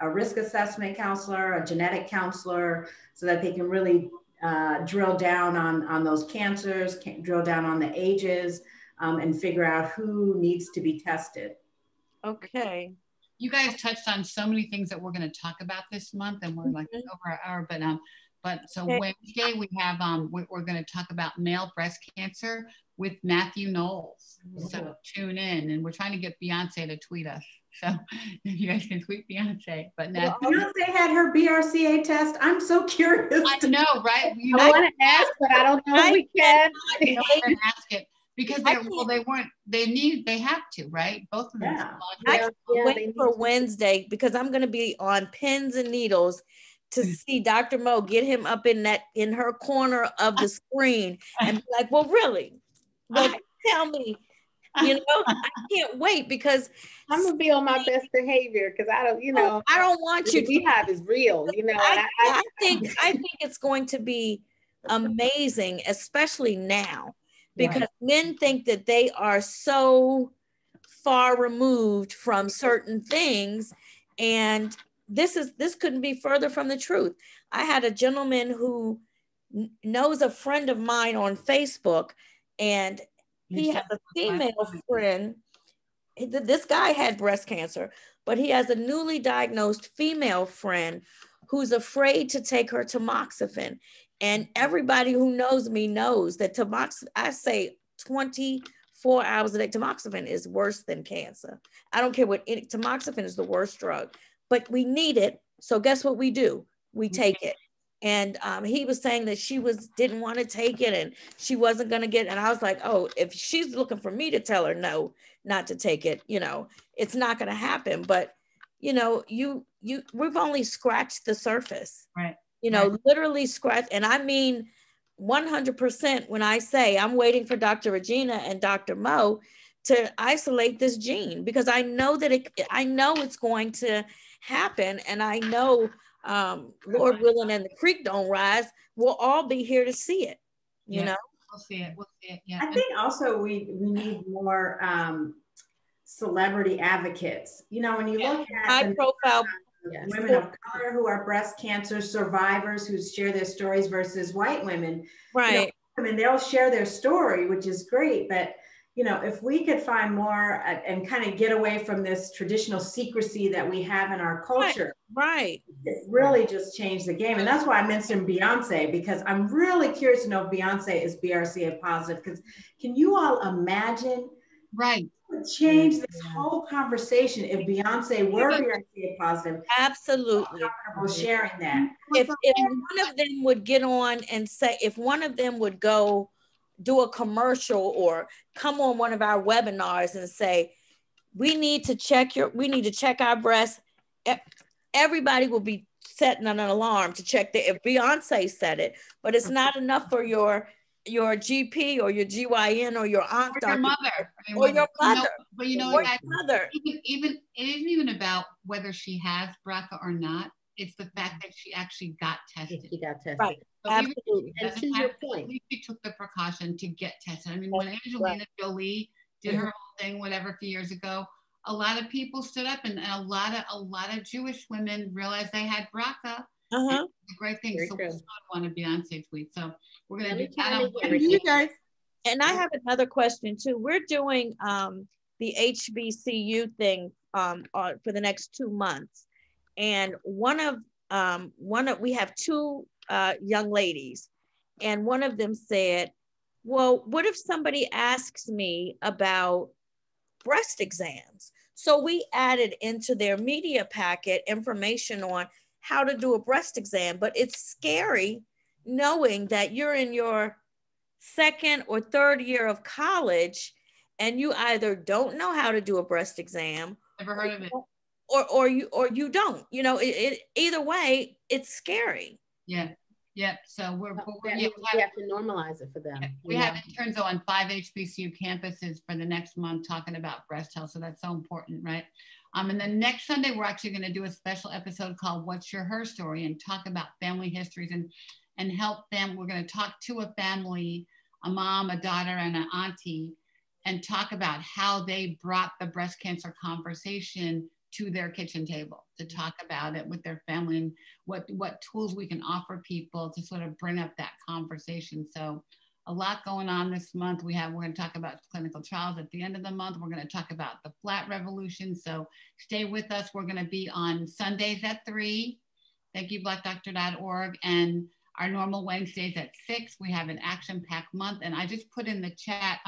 risk assessment counselor, a genetic counselor, so that they can really drill down on those cancers, drill down on the ages, and figure out who needs to be tested. Okay. You guys touched on so many things that we're going to talk about this month, and we're like over an hour, but so Wednesday we have, we're going to talk about male breast cancer with Matthew Knowles. So tune in, and we're trying to get Beyonce to tweet us. So if you guys can tweet Beyonce, but Beyonce had her BRCA test. I'm so curious. I know, right? I want to ask, but I don't know if we can. Ask it because they have to, right? Both of them. I can't wait for Wednesday because I'm going to be on pins and needles to see Dr. Mo get him up in her corner of the screen and be like, well, really? Well, tell me, you know, I can't wait because I'm gonna be on my best behavior because I don't, you know, I don't want you. The beehive is real, you know. I think it's going to be amazing, especially now, because men think that they are so far removed from certain things, and this couldn't be further from the truth. I had a gentleman who knows a friend of mine on Facebook, and he has a female friend. This guy had breast cancer, but he has a newly diagnosed female friend who's afraid to take her tamoxifen. And everybody who knows me knows that I say 24 hours a day, tamoxifen is worse than cancer. I don't care tamoxifen is the worst drug, but we need it. So guess what we do? We take it. And he was saying that she didn't want to take it and she wasn't going to get it. And I was like, oh, if she's looking for me to tell her no, not to take it, you know, it's not going to happen. But, you know, we've only scratched the surface, right? You know, literally scratched. And I mean, 100% when I say I'm waiting for Dr. Regina and Dr. Mo to isolate this gene, because I know that I know it's going to happen, and I know Lord willing and the creek don't rise, we'll all be here to see it. You know, we'll see it. We'll see it. Yeah. I think also we need more celebrity advocates. You know, when you look at high profile women of color who are breast cancer survivors who share their stories versus white women, right? I mean, they'll share their story, which is great, but you know, if we could find more and kind of get away from this traditional secrecy that we have in our culture, right? It really just changed the game. And that's why I mentioned Beyonce, because I'm really curious to know if Beyonce is BRCA positive, because can you all imagine? Right. Change this whole conversation if Beyonce were BRCA positive. Absolutely. Sharing that. If one of them would get on and say, if one of them would go do a commercial or come on one of our webinars and say, we need to check our breasts, everybody will be setting an alarm to check that. If Beyonce said it, but it's not enough for your GP or your GYN or your aunt or your mother. Or your mother. But you know, mother. Even it isn't even about whether she has BRCA or not. It's the fact that she actually got tested. She got tested. Right. So absolutely. And to your point, at least she took the precaution to get tested. I mean, when Angelina Jolie did her whole thing, whatever, a few years ago, a lot of people stood up, and a lot of Jewish women realized they had BRCA. It's a great thing. So we saw one of Beyonce tweet. So we're gonna do that. You guys. And I have another question too. We're doing the HBCU thing for the next 2 months, and one of we have two young ladies, and one of them said, "Well, what if somebody asks me about breast exams?" So we added into their media packet information on how to do a breast exam, but it's scary knowing that you're in your second or third year of college and you either don't know how to do a breast exam, never heard of it, or you don't, you know, either way, it's scary. Yeah. So we have to normalize it for them. We have interns on 5 HBCU campuses for the next month talking about breast health. So that's so important, right? And then next Sunday, we're actually going to do a special episode called What's Your Her Story, and talk about family histories and help them. We're going to talk to a family, a mom, a daughter, and an auntie, and talk about how they brought the breast cancer conversation to their kitchen table, to talk about it with their family, and what tools we can offer people to sort of bring up that conversation. So a lot going on this month. We're going to talk about clinical trials at the end of the month. We're going to talk about the flat revolution. So stay with us. We're going to be on Sundays at 3. Thank you, blackdoctor.org. And our normal Wednesdays at 6. We have an action-packed month. And I just put in the chat,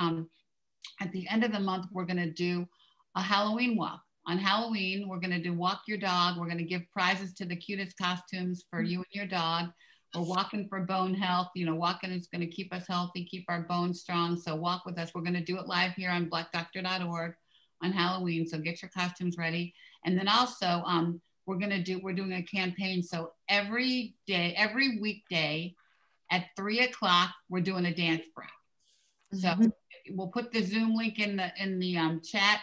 at the end of the month, we're going to do a Halloween walk. On Halloween, we're going to do Walk Your Dog. We're going to give prizes to the cutest costumes for you and your dog. We're walking for bone health. You know, walking is going to keep us healthy, keep our bones strong. So walk with us. We're going to do it live here on blackdoctor.org on Halloween. So get your costumes ready. And then also, we're doing a campaign. So every weekday at 3 o'clock, we're doing a dance break. So we'll put the Zoom link in the chat,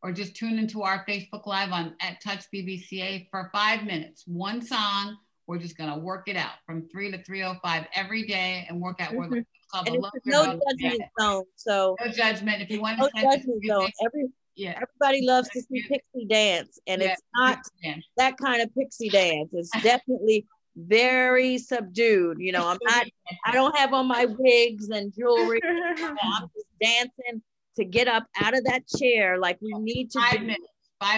or just tune into our Facebook Live at Touch BBCA for 5 minutes. One song. We're just going to work it out from 3 to 3:05 every day and work out where the no judgment zone. So no judgment. If you want no judgment zone. Everybody loves to see Pixie dance, and it's not that kind of Pixie dance. It's definitely very subdued. You know, I don't have on my wigs and jewelry. I'm just dancing to get up out of that chair like we need to 5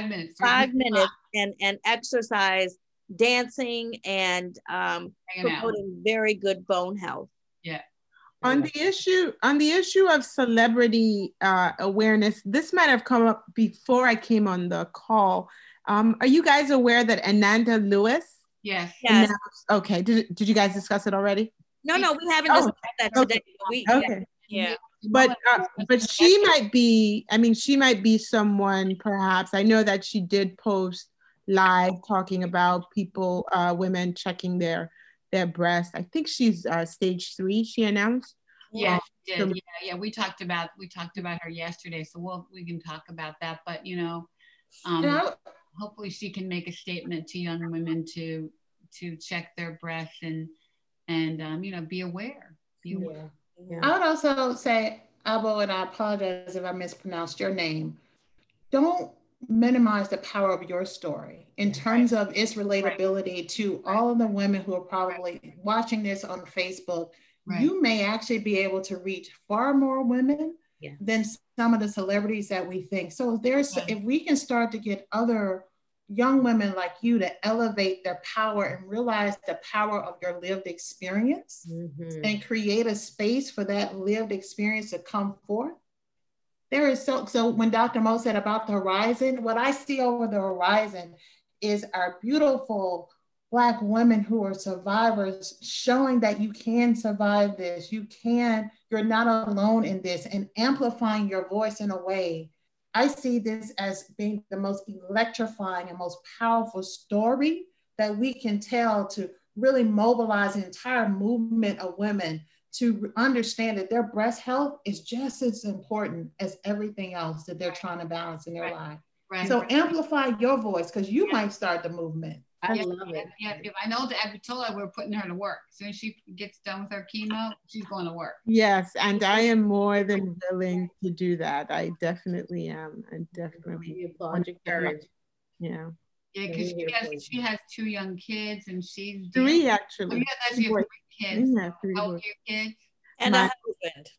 minutes. 5 minutes and exercise, dancing, and promoting very good bone health. Yeah. On the issue of celebrity awareness, this might have come up before I came on the call. Are you guys aware that Ananda Lewis? Yes. Okay. Did you guys discuss it already? No, we haven't discussed that today. Okay. Yeah. But she might be. I mean, she might be someone. Perhaps I know that she did post live talking about women checking their breast. I think she's stage 3. She announced. Yeah, she did. Yeah. We talked about her yesterday, so we can talk about that. But you know, hopefully she can make a statement to young women to check their breasts and you know, be aware. Yeah. I would also say, Abo, and I apologize if I mispronounced your name. Don't minimize the power of your story in terms of its relatability to all of the women who are probably watching this on Facebook. You may actually be able to reach far more women than some of the celebrities that we think. So if we can start to get other young women like you to elevate their power and realize the power of your lived experience and create a space for that lived experience to come forth. There is so when Dr. Mo said about the horizon, what I see over the horizon is our beautiful Black women who are survivors showing that you can survive this. You're not alone in this, and amplifying your voice in a way. I see this as being the most electrifying and most powerful story that we can tell to really mobilize an entire movement of women to understand that their breast health is just as important as everything else that they're trying to balance in their life. So amplify your voice, because you might start the movement. I love it. Yeah, I know that I told her we're putting her to work. As soon as she gets done with her chemo, she's going to work. Yes, and I am more than willing to do that. I definitely am. I definitely applaud your courage. Yeah. Yeah, because she has 2 young kids, and she's 3 actually. Oh, yeah, 3 kids. Yeah, 3 How old are your kids? And a husband.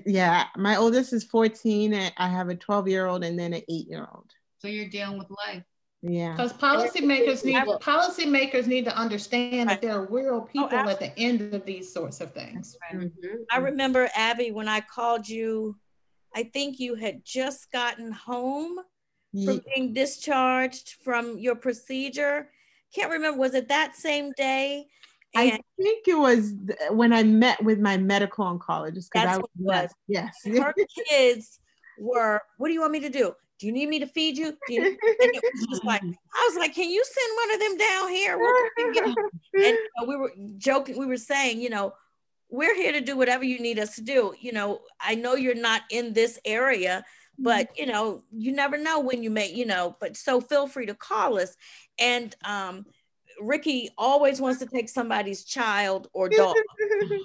Yeah, my oldest is 14, and I have a 12-year-old and then an 8-year-old. So you're dealing with life. Yeah. Because policymakers need to understand that there are real people at the end of these sorts of things. I remember, Abby, when I called you, I think you had just gotten home from being discharged from your procedure. Can't remember, was it that same day? And I think it was when I met with my medical oncologist. That's what it was. Yes. Her kids were, what do you want me to do? Do you need me to feed you? And it was just like, I was like, can you send one of them down here? And we were joking, we were saying, you know, we're here to do whatever you need us to do. You know, I know you're not in this area, but you know, you never know when you may, you know, but so feel free to call us. And Ricky always wants to take somebody's child or dog.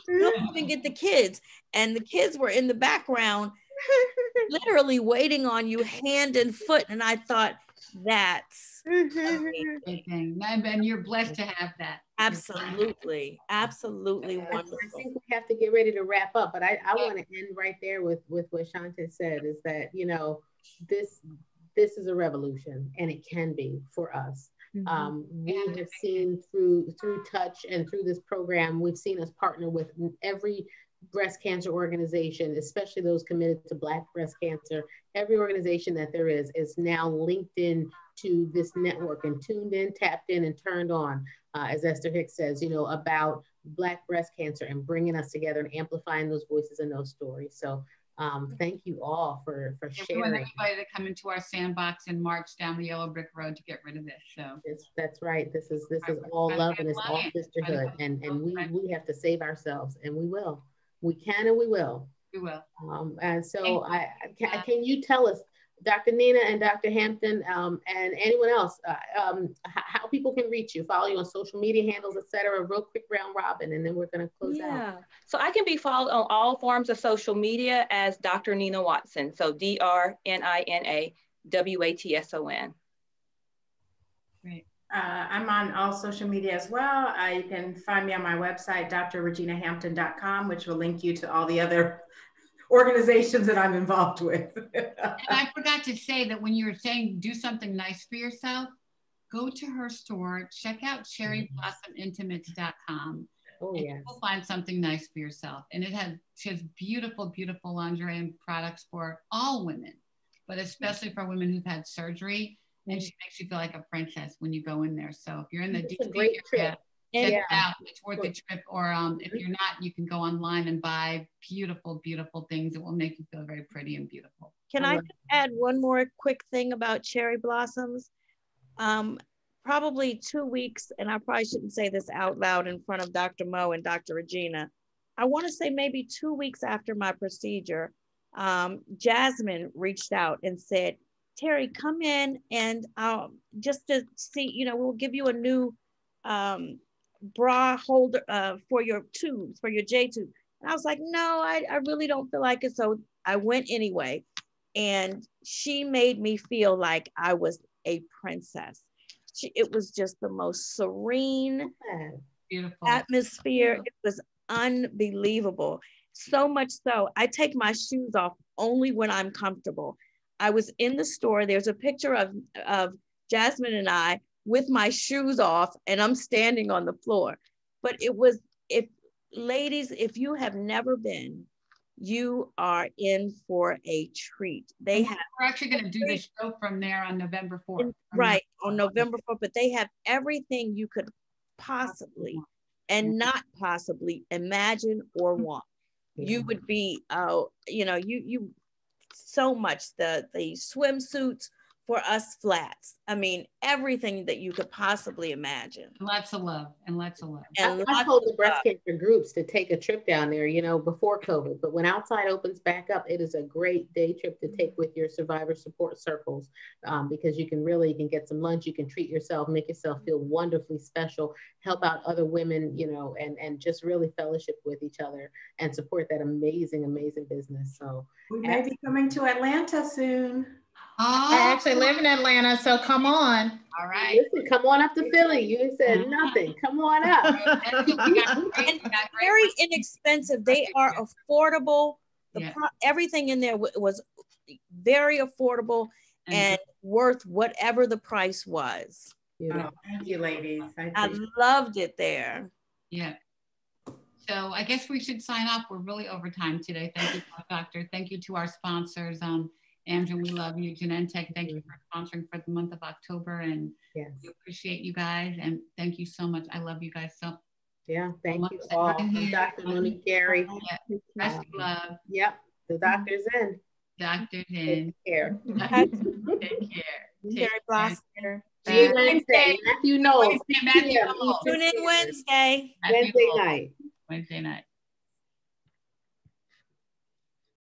He'll even get the kids, and the kids were in the background literally waiting on you hand and foot. And I thought, that's amazing. And you're blessed to have that. Absolutely wonderful. I think we have to get ready to wrap up, but I want to end right there with what Shanta said, is that, you know, this is a revolution, and it can be for us. We have seen through Touch and through this program, we've seen us partner with every breast cancer organization, especially those committed to Black breast cancer. Every organization that there is now linked in to this network and tuned in, tapped in, and turned on, as Esther Hicks says, you know, about Black breast cancer and bringing us together and amplifying those voices and those stories. So thank you all for sharing. We want everybody to come into our sandbox and march down the yellow brick road to get rid of this. So that's right. This is all love, and it's all sisterhood, and we have to save ourselves, and we will. We can, and we will. We will. And so can you tell us, Dr. Nina and Dr. Hampton, and anyone else, how people can reach you, follow you on social media handles, etc. Real quick round robin, and then we're going to close out. So I can be followed on all forms of social media as Dr. Nina Watson. So DrNina Watson. Great. I'm on all social media as well. You can find me on my website, drreginahampton.com, which will link you to all the other organizations that I'm involved with. And I forgot to say that when you were saying do something nice for yourself, go to her store, check out cherryblossomintimates.com. Oh, yes. You'll find something nice for yourself. And she has beautiful, beautiful lingerie and products for all women, but especially for women who've had surgery. And she makes you feel like a princess when you go in there. So if you're in the DC area, check it out. It's worth the trip. Or if you're not, you can go online and buy beautiful, beautiful things that will make you feel very pretty and beautiful. Can I add one more quick thing about Cherry Blossoms? Probably 2 weeks, and I probably shouldn't say this out loud in front of Dr. Mo and Dr. Regina, I want to say maybe 2 weeks after my procedure, Jasmine reached out and said, Terry, come in and just to see, you know, we'll give you a new bra holder for your tubes, for your J tube. And I was like, no, I really don't feel like it. So I went anyway. And she made me feel like I was a princess. It was just the most serene, beautiful atmosphere. It was unbelievable. So much so, I take my shoes off only when I'm comfortable. I was in the store. There's a picture of Jasmine and I with my shoes off, and I'm standing on the floor. But it was, ladies, if you have never been, you are in for a treat. We're actually going to do the show from there on November 4th. Right, on November 4th, but they have everything you could possibly and not possibly imagine or want. You would be, you know, you so much, the swimsuits for us flats. I mean, everything that you could possibly imagine. Lots of love and lots of love. And I told the breast cancer groups to take a trip down there, you know, before COVID, but when Outside opens back up, it is a great day trip to take with your survivor support circles, because you can get some lunch, you can treat yourself, make yourself feel wonderfully special, help out other women, you know, and just really fellowship with each other and support that amazing, amazing business. So we may be coming to Atlanta soon. I actually live in Atlanta, so come on. All right. Listen, come on up to Philly. You said nothing. Come on up. And very inexpensive. They are affordable. Everything in there was very affordable and worth whatever the price was. Oh, thank you, ladies. I loved it there. Yeah. So I guess we should sign off. We're really over time today. Thank you, Doctor. Thank you to our sponsors. Andrew, we love you. Genentech, thank you for sponsoring for the month of October, and we appreciate you guys, and thank you so much. I love you guys so. Yeah, thank you all. Dr. Monique Gary. Best love. Yep, the doctor's in. Doctor's in. Take care. Take care. Terry Blosker. See you Wednesday. Matthew Knowles. Tune in Wednesday. Wednesday night. Wednesday night.